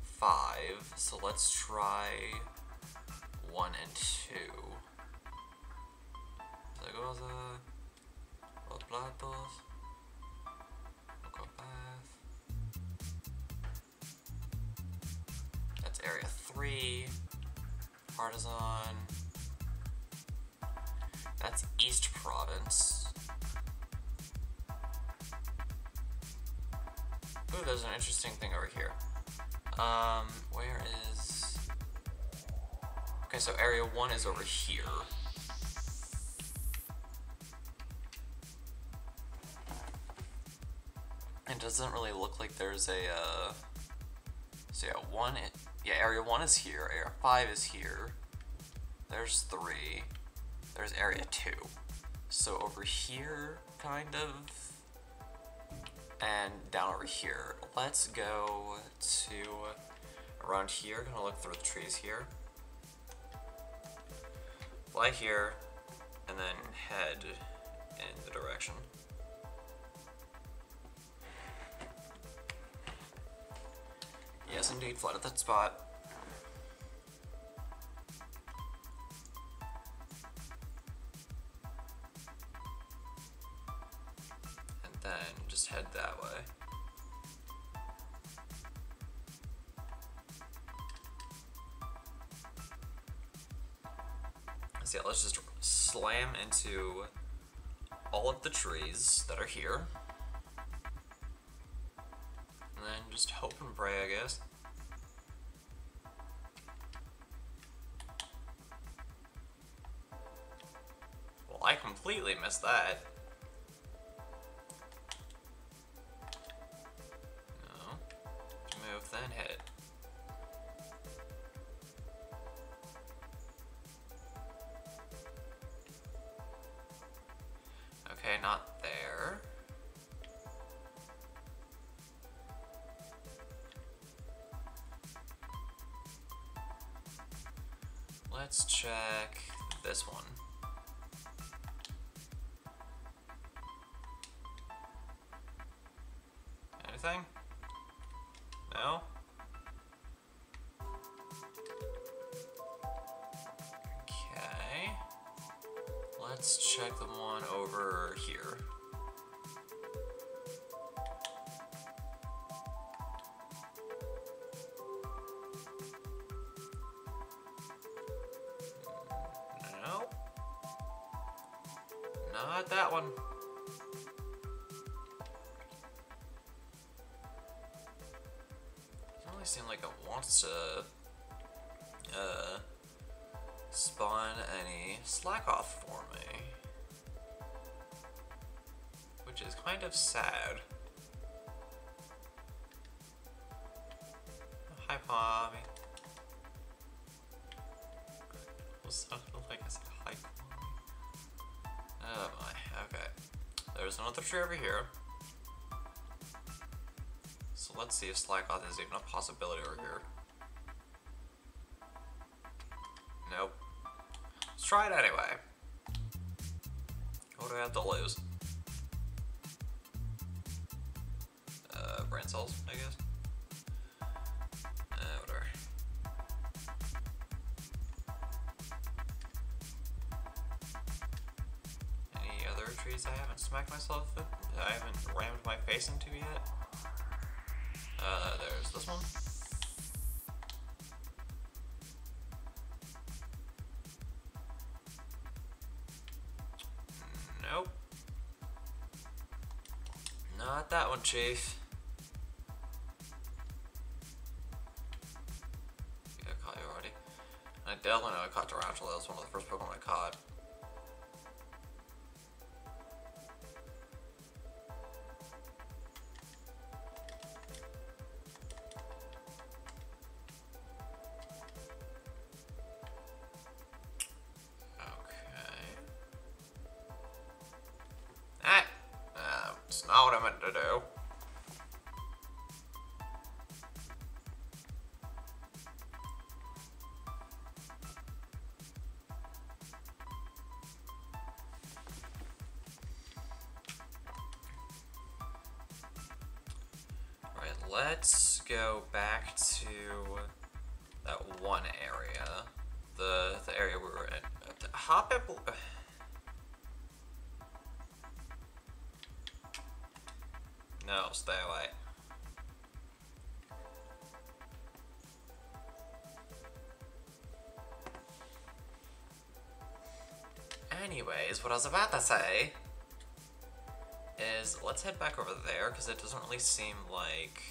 5, so let's try 1 and 2. Zaragoza, Los Platos, Mocopath. That's area 3. Partizan. That's East Province. Ooh, there's an interesting thing over here. Where is... okay, so area 1 is over here. It doesn't really look like there's a, so yeah, area 1 is here, area 5 is here, there's 3, there's area 2. So over here, kind of, and down over here. Let's go to around here. Gonna look through the trees here. Fly here, and then head in the direction. Yes, indeed, fly to that spot. And then just head that way. So yeah, let's just slam into all of the trees that are here. And then just hope and pray, I guess. Well, I completely missed that. No. Move, then hit. Okay, not there. Let's check this one. Anything? No? Okay. Let's check the one over here. No. Not that one. Doesn't really seem like it wants to spawn any slack off for me, which is kind of sad. Hi, Pommy. Sounded like I said hi, Pommy. Oh my, okay. There's another tree over here. So let's see if Slygoth is even a possibility over here. Nope. Let's try it anyway. What do I have to lose? Brain cells, I guess. Whatever. Any other trees I haven't smacked myself with? I haven't rammed my face into yet? There's this one. Nope. Not that one, Chief. I caught you already. I definitely know I caught Tarantula. That was one of the first Pokemon I caught. That's not what I meant to do. Alright, let's go back to that one area. The area we were in. Hoppip. No, stay away. Anyways, what I was about to say is let's head back over there because it doesn't really seem like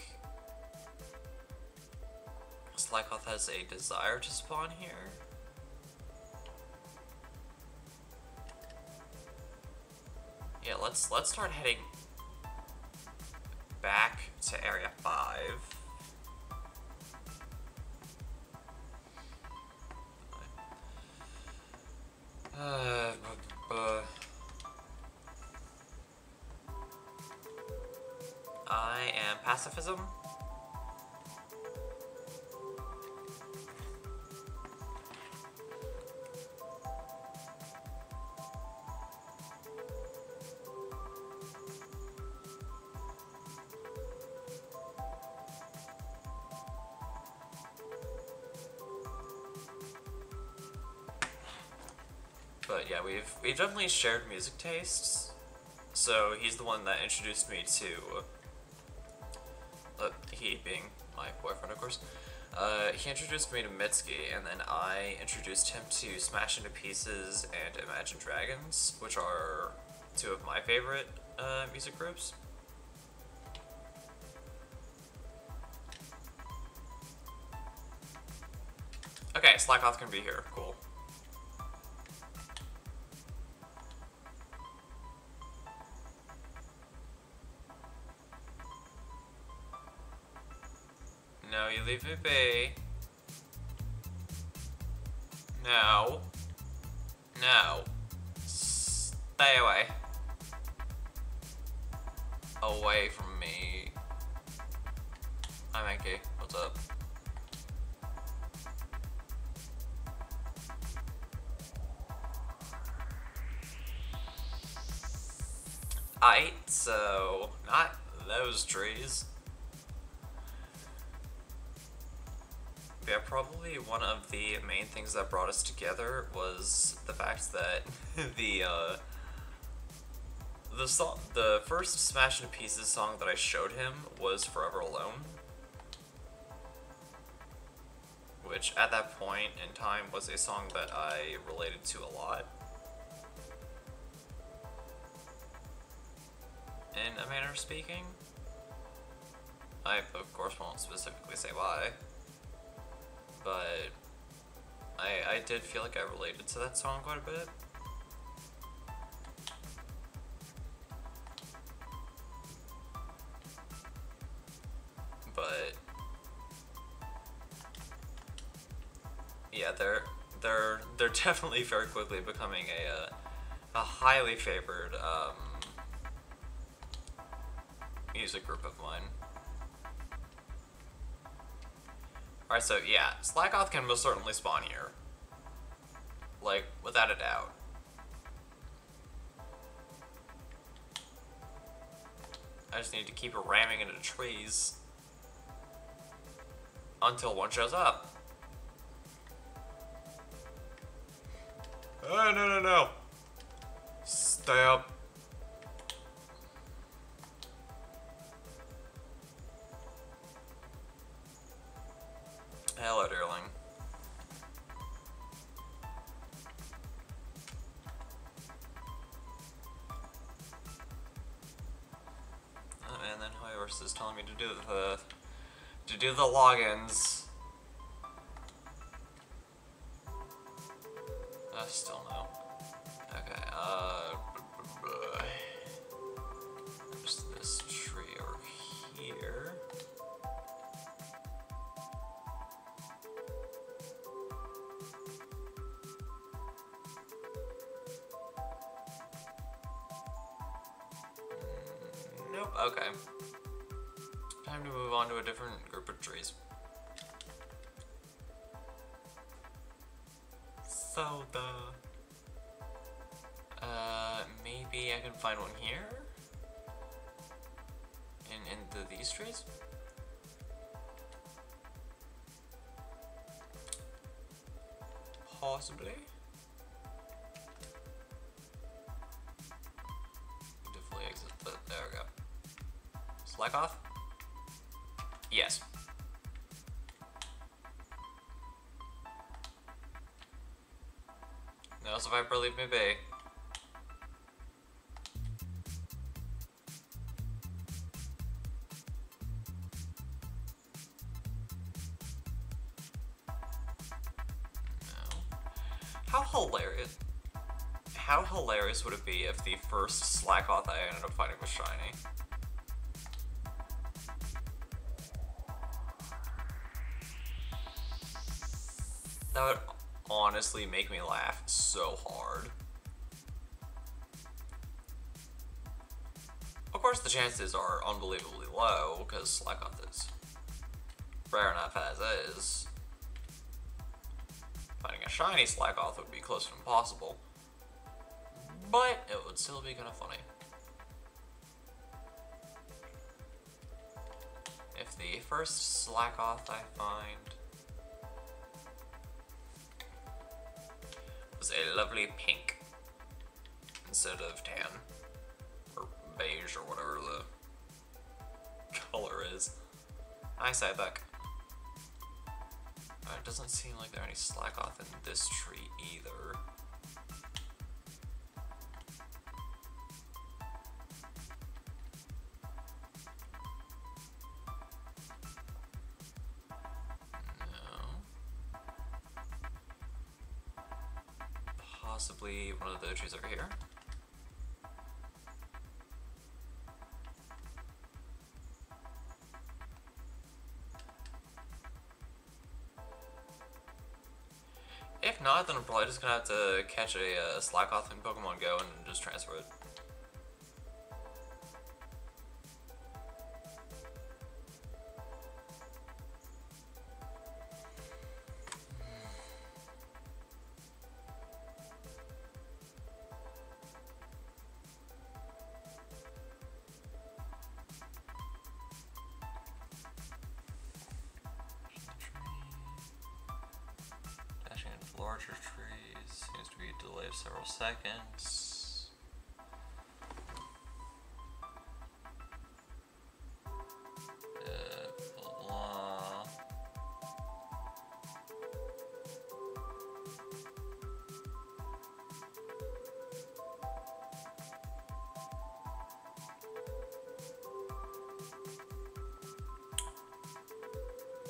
Slygoth has a desire to spawn here. Yeah, let's start heading back to Area 5. I am pacifism. But yeah, we've definitely shared music tastes. So he's the one that introduced me to, he being my boyfriend, of course. He introduced me to Mitsuki, and then I introduced him to Smash Into Pieces and Imagine Dragons, which are two of my favorite music groups. Okay, Slygoth can be here. Cool. No, you leave me be. No. No. Stay away. Away from me. Hi, Mankey. What's up? Aight, so not those trees. Yeah, probably one of the main things that brought us together was the fact that the first Smash Into Pieces song that I showed him was Forever Alone, which at that point in time was a song that I related to a lot. In a manner of speaking. I, of course, won't specifically say why. But I did feel like I related to that song quite a bit. But yeah, they're definitely very quickly becoming a highly favored music group of mine. Alright, so yeah, Slackoth can most certainly spawn here. Like, without a doubt. I just need to keep ramming into trees until one shows up. Oh, no. Stay up. Hello, dearling. And then Hoyoverse is telling me to do the logins. Still no. Okay, there's this tree over here. Nope, okay. Time to move on to a different group of trees. So maybe I can find one here? In these trees? Possibly? Definitely exit the, there we go. Slackoth? Yes. No, so Viper, leave me be. How hilarious would it be if the first Slackoth I ended up fighting was shiny? That would honestly make me laugh so hard. Of course, the chances are unbelievably low, because Slackoth is rare enough as is. Finding a shiny Slackoth would be close to impossible. But it would still be kind of funny. If the first Slackoth I find was a lovely pink instead of tan or beige or whatever the color is. Hi, Cybeck. It doesn't seem like there are any Slackoth in this tree either. Possibly one of the trees over here. If not, then I'm probably just gonna have to catch a Slackoth in Pokemon Go and just transfer it. Larger trees seems to be a delay of several seconds. Blah.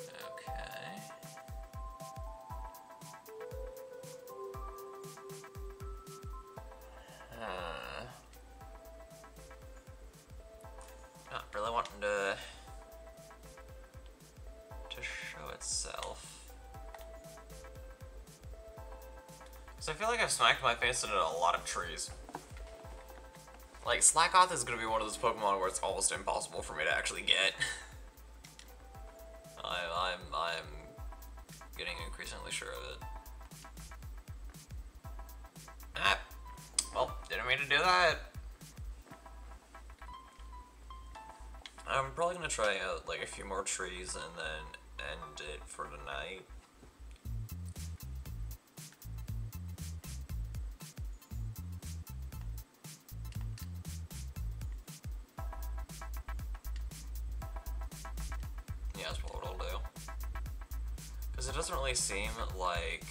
Okay. Not really wanting to show itself. Because I feel like I've smacked my face into a lot of trees. Like, Slackoth is going to be one of those Pokemon where it's almost impossible for me to actually get. I'm do that? I'm probably gonna try out like a few more trees and then end it for tonight. Yeah, that's what I'll do. Because it doesn't really seem like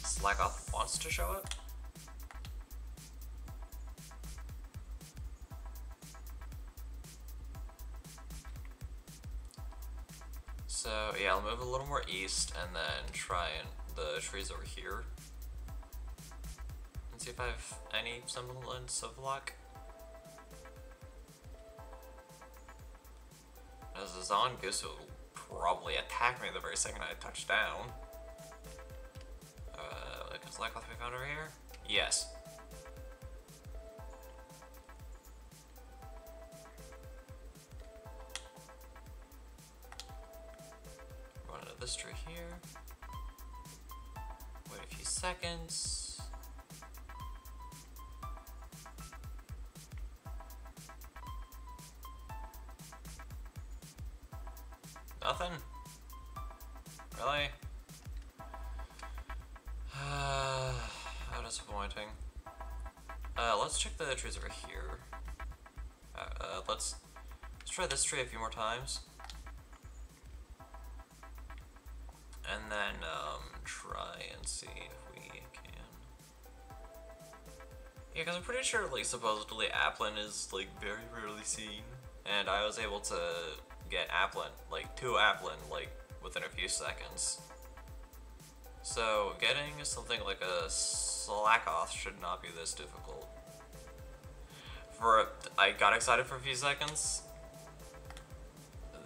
Slackoff wants to show it. So yeah, I'll move a little more east and then try and the trees over here. And see if I have any semblance of luck. As a Zangoose will probably attack me the very second I touch down. Is Slackoff we found over here? Yes. Run into this tree here. Wait a few seconds. Nothing? Really? How disappointing. Let's check the trees over here. Let's try this tree a few more times. And then, try and see if we can... Yeah, because I'm pretty sure, like, supposedly Applin is, like, very rarely seen. And I was able to get Applin, like, 2 Applin, like, within a few seconds. So, getting something like a Slackoff should not be this difficult. I got excited for a few seconds.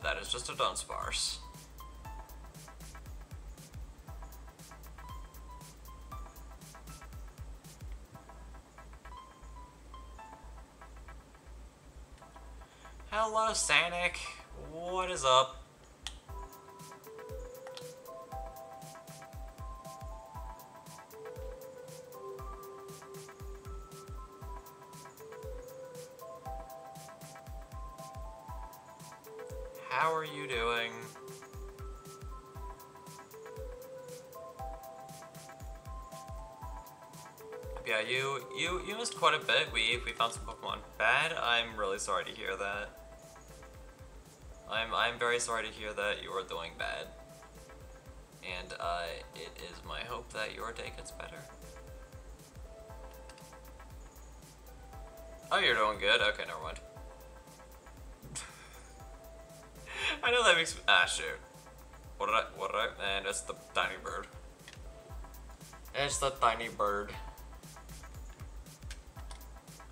That is just a Dunsparce. Hello, Sanic. What is up? How are you doing? Yeah, you missed quite a bit. We found some Pokemon bad. I'm really sorry to hear that. I'm very sorry to hear that you are doing bad. And it is my hope that your day gets better. Oh, you're doing good? Okay, never mind. I know that makes me, shoot. What did I, and it's the tiny bird. It's the tiny bird.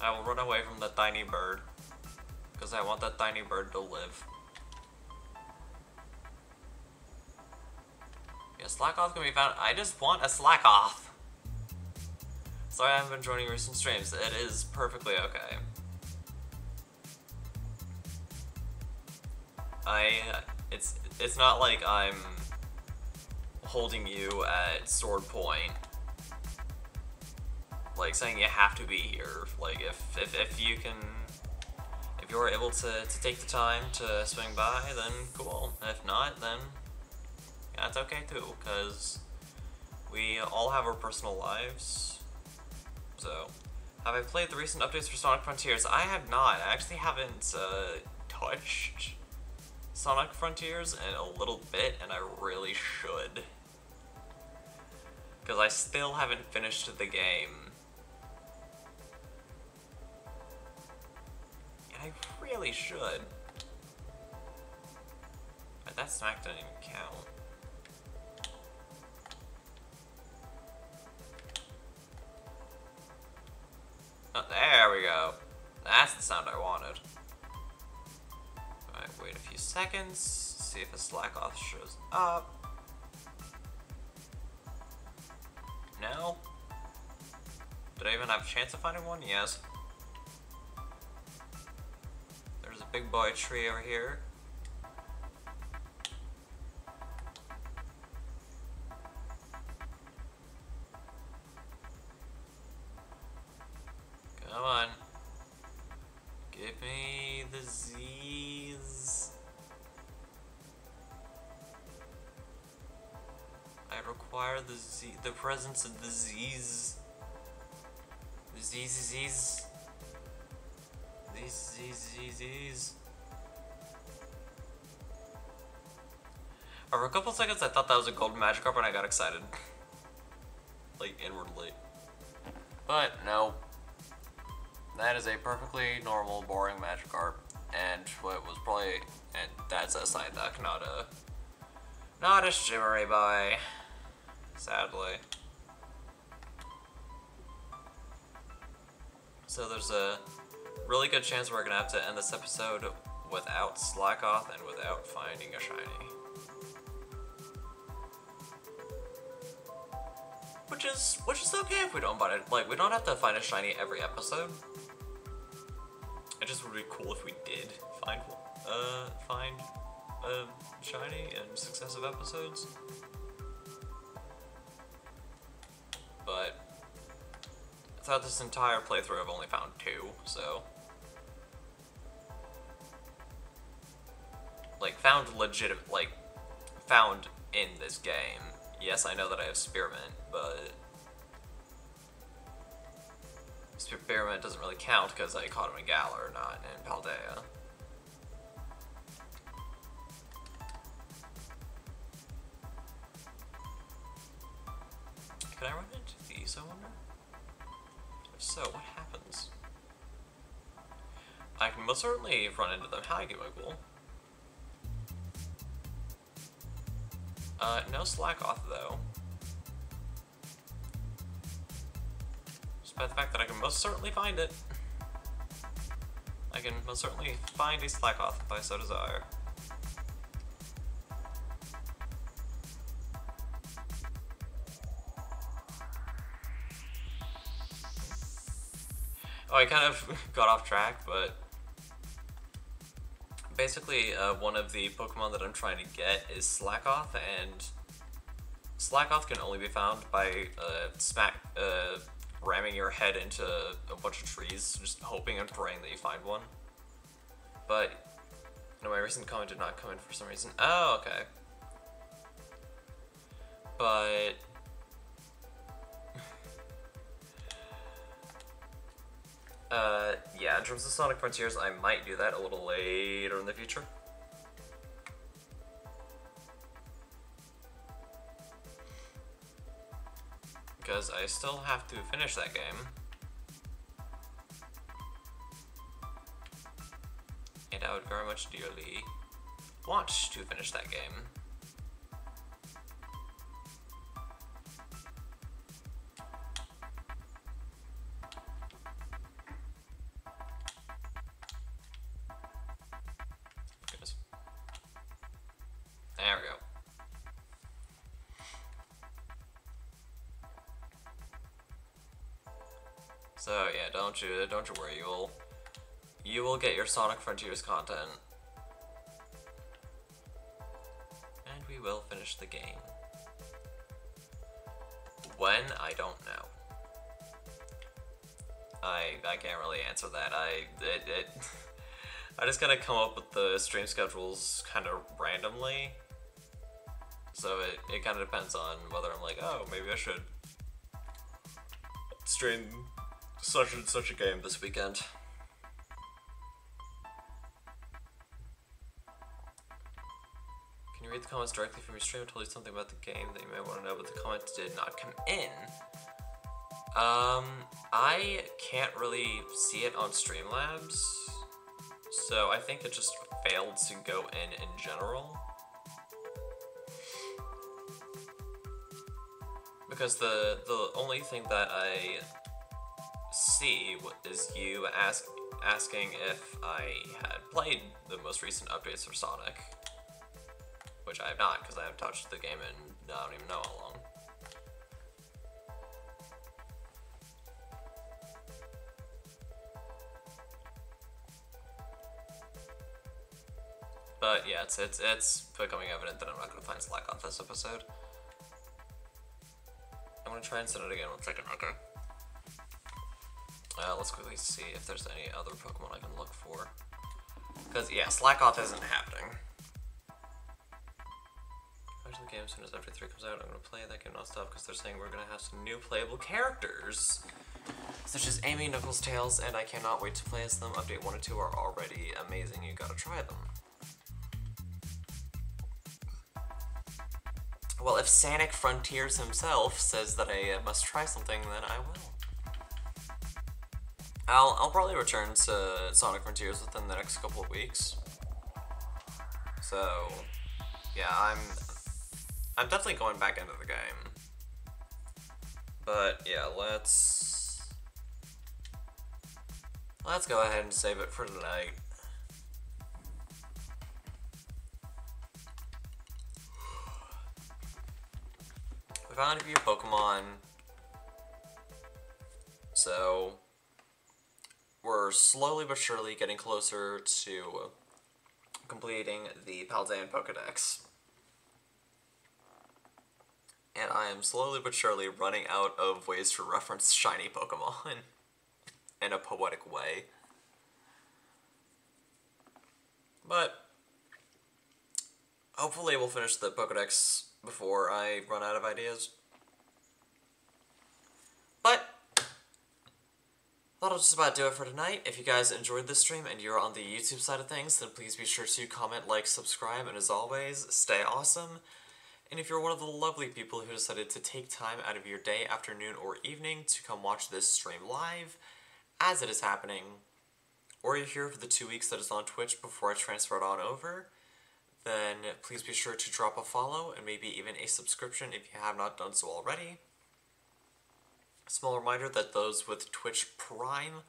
I will run away from the tiny bird. Because I want that tiny bird to live. Yeah, Slackoff can be found. I just want a Slackoff. Sorry I haven't been joining recent streams. It is perfectly okay. It's not like I'm holding you at sword point, like saying you have to be here. Like if you're able to take the time to swing by, then cool. If not, then yeah, it's okay too, because we all have our personal lives. So, have I played the recent updates for Sonic Frontiers? I have not. I actually haven't touched Sonic Frontiers in a little bit, and I really should. Because I still haven't finished the game. And I really should. But that smack didn't even count. Oh, there we go. That's the sound I wanted. Alright, wait a few seconds. See if a Slackoff shows up. No? Did I even have a chance of finding one? Yes. There's a big boy tree over here. Z's. I require the presence of the Z's. The Z's. These. For a couple seconds, I thought that was a golden Magikarp, and I got excited, like inwardly. But no, that is a perfectly normal, boring Magikarp, and what was probably, and that's a Psyduck, not a Shimmery Boy, sadly. So there's a really good chance we're gonna have to end this episode without Slackoth and without finding a shiny. Which is okay if we don't find it. Like, we don't have to find a shiny every episode. It just would be cool if we did find a shiny in successive episodes. But throughout this entire playthrough, I've only found 2, so like found in this game. Yes, I know that I have Spearmint, but Spearmint doesn't really count because I caught him in Galar, not in Paldea. Can I run into these, I wonder? If so, what happens? I can most certainly run into them. Hi, Gimmighoul. No Slackoth, though. Despite the fact that I can most certainly find it. I can most certainly find a Slackoth if I so desire. Oh, I kind of got off track, but basically, one of the Pokemon that I'm trying to get is Slackoth, and Slackoth can only be found by ramming your head into a bunch of trees, just hoping and praying that you find one. But no, my recent comment did not come in for some reason. Oh, okay. But yeah, in terms of Sonic Frontiers, I might do that a little later in the future. Because I still have to finish that game. And I would very much dearly want to finish that game. There we go. So yeah, don't you worry, you will get your Sonic Frontiers content. And we will finish the game. When? I don't know. I can't really answer that. I just gotta come up with the stream schedules kind of randomly. So it kind of depends on whether I'm like, oh, maybe I should stream such and such a game this weekend. Can you read the comments directly from your stream and tell you something about the game that you may want to know, but the comments did not come in? I can't really see it on Streamlabs, so I think it just failed to go in general. Because the only thing that I see is you asking if I had played the most recent updates for Sonic, which I have not, because I haven't touched the game in I don't even know how long. But yeah, it's becoming evident that I'm not going to find Slackoth this episode. I'm going to try and send it again 1 second, okay? Let's quickly see if there's any other Pokemon I can look for. Because, yeah, Slack Off isn't happening. Actually, the game as soon as after 3 comes out, I'm going to play that game non-stop because they're saying we're going to have some new playable characters. Such as Amy, Knuckles, Tails, and I cannot wait to play as them. Update 1 and 2 are already amazing. You gotta try them. Well, if Sonic Frontiers himself says that I must try something, then I will. I'll probably return to Sonic Frontiers within the next couple of weeks. So, yeah, I'm definitely going back into the game. But yeah, let's go ahead and save it for tonight. We found a few Pokemon, so we're slowly but surely getting closer to completing the Paldean Pokedex. And I am slowly but surely running out of ways to reference shiny Pokemon in a poetic way. But hopefully we'll finish the Pokedex before I run out of ideas. But that'll just about do it for tonight. If you guys enjoyed this stream and you're on the YouTube side of things, then please be sure to comment, like, subscribe, and as always, stay awesome. And if you're one of the lovely people who decided to take time out of your day, afternoon, or evening to come watch this stream live as it is happening, or you're here for the 2 weeks that it's on Twitch before I transfer it on over, then please be sure to drop a follow and maybe even a subscription if you have not done so already. A small reminder that those with Twitch Prime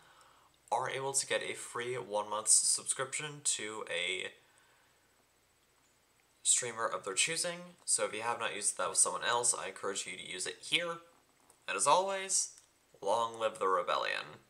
are able to get a free 1 month subscription to a streamer of their choosing, so if you have not used that with someone else, I encourage you to use it here. And as always, long live the rebellion.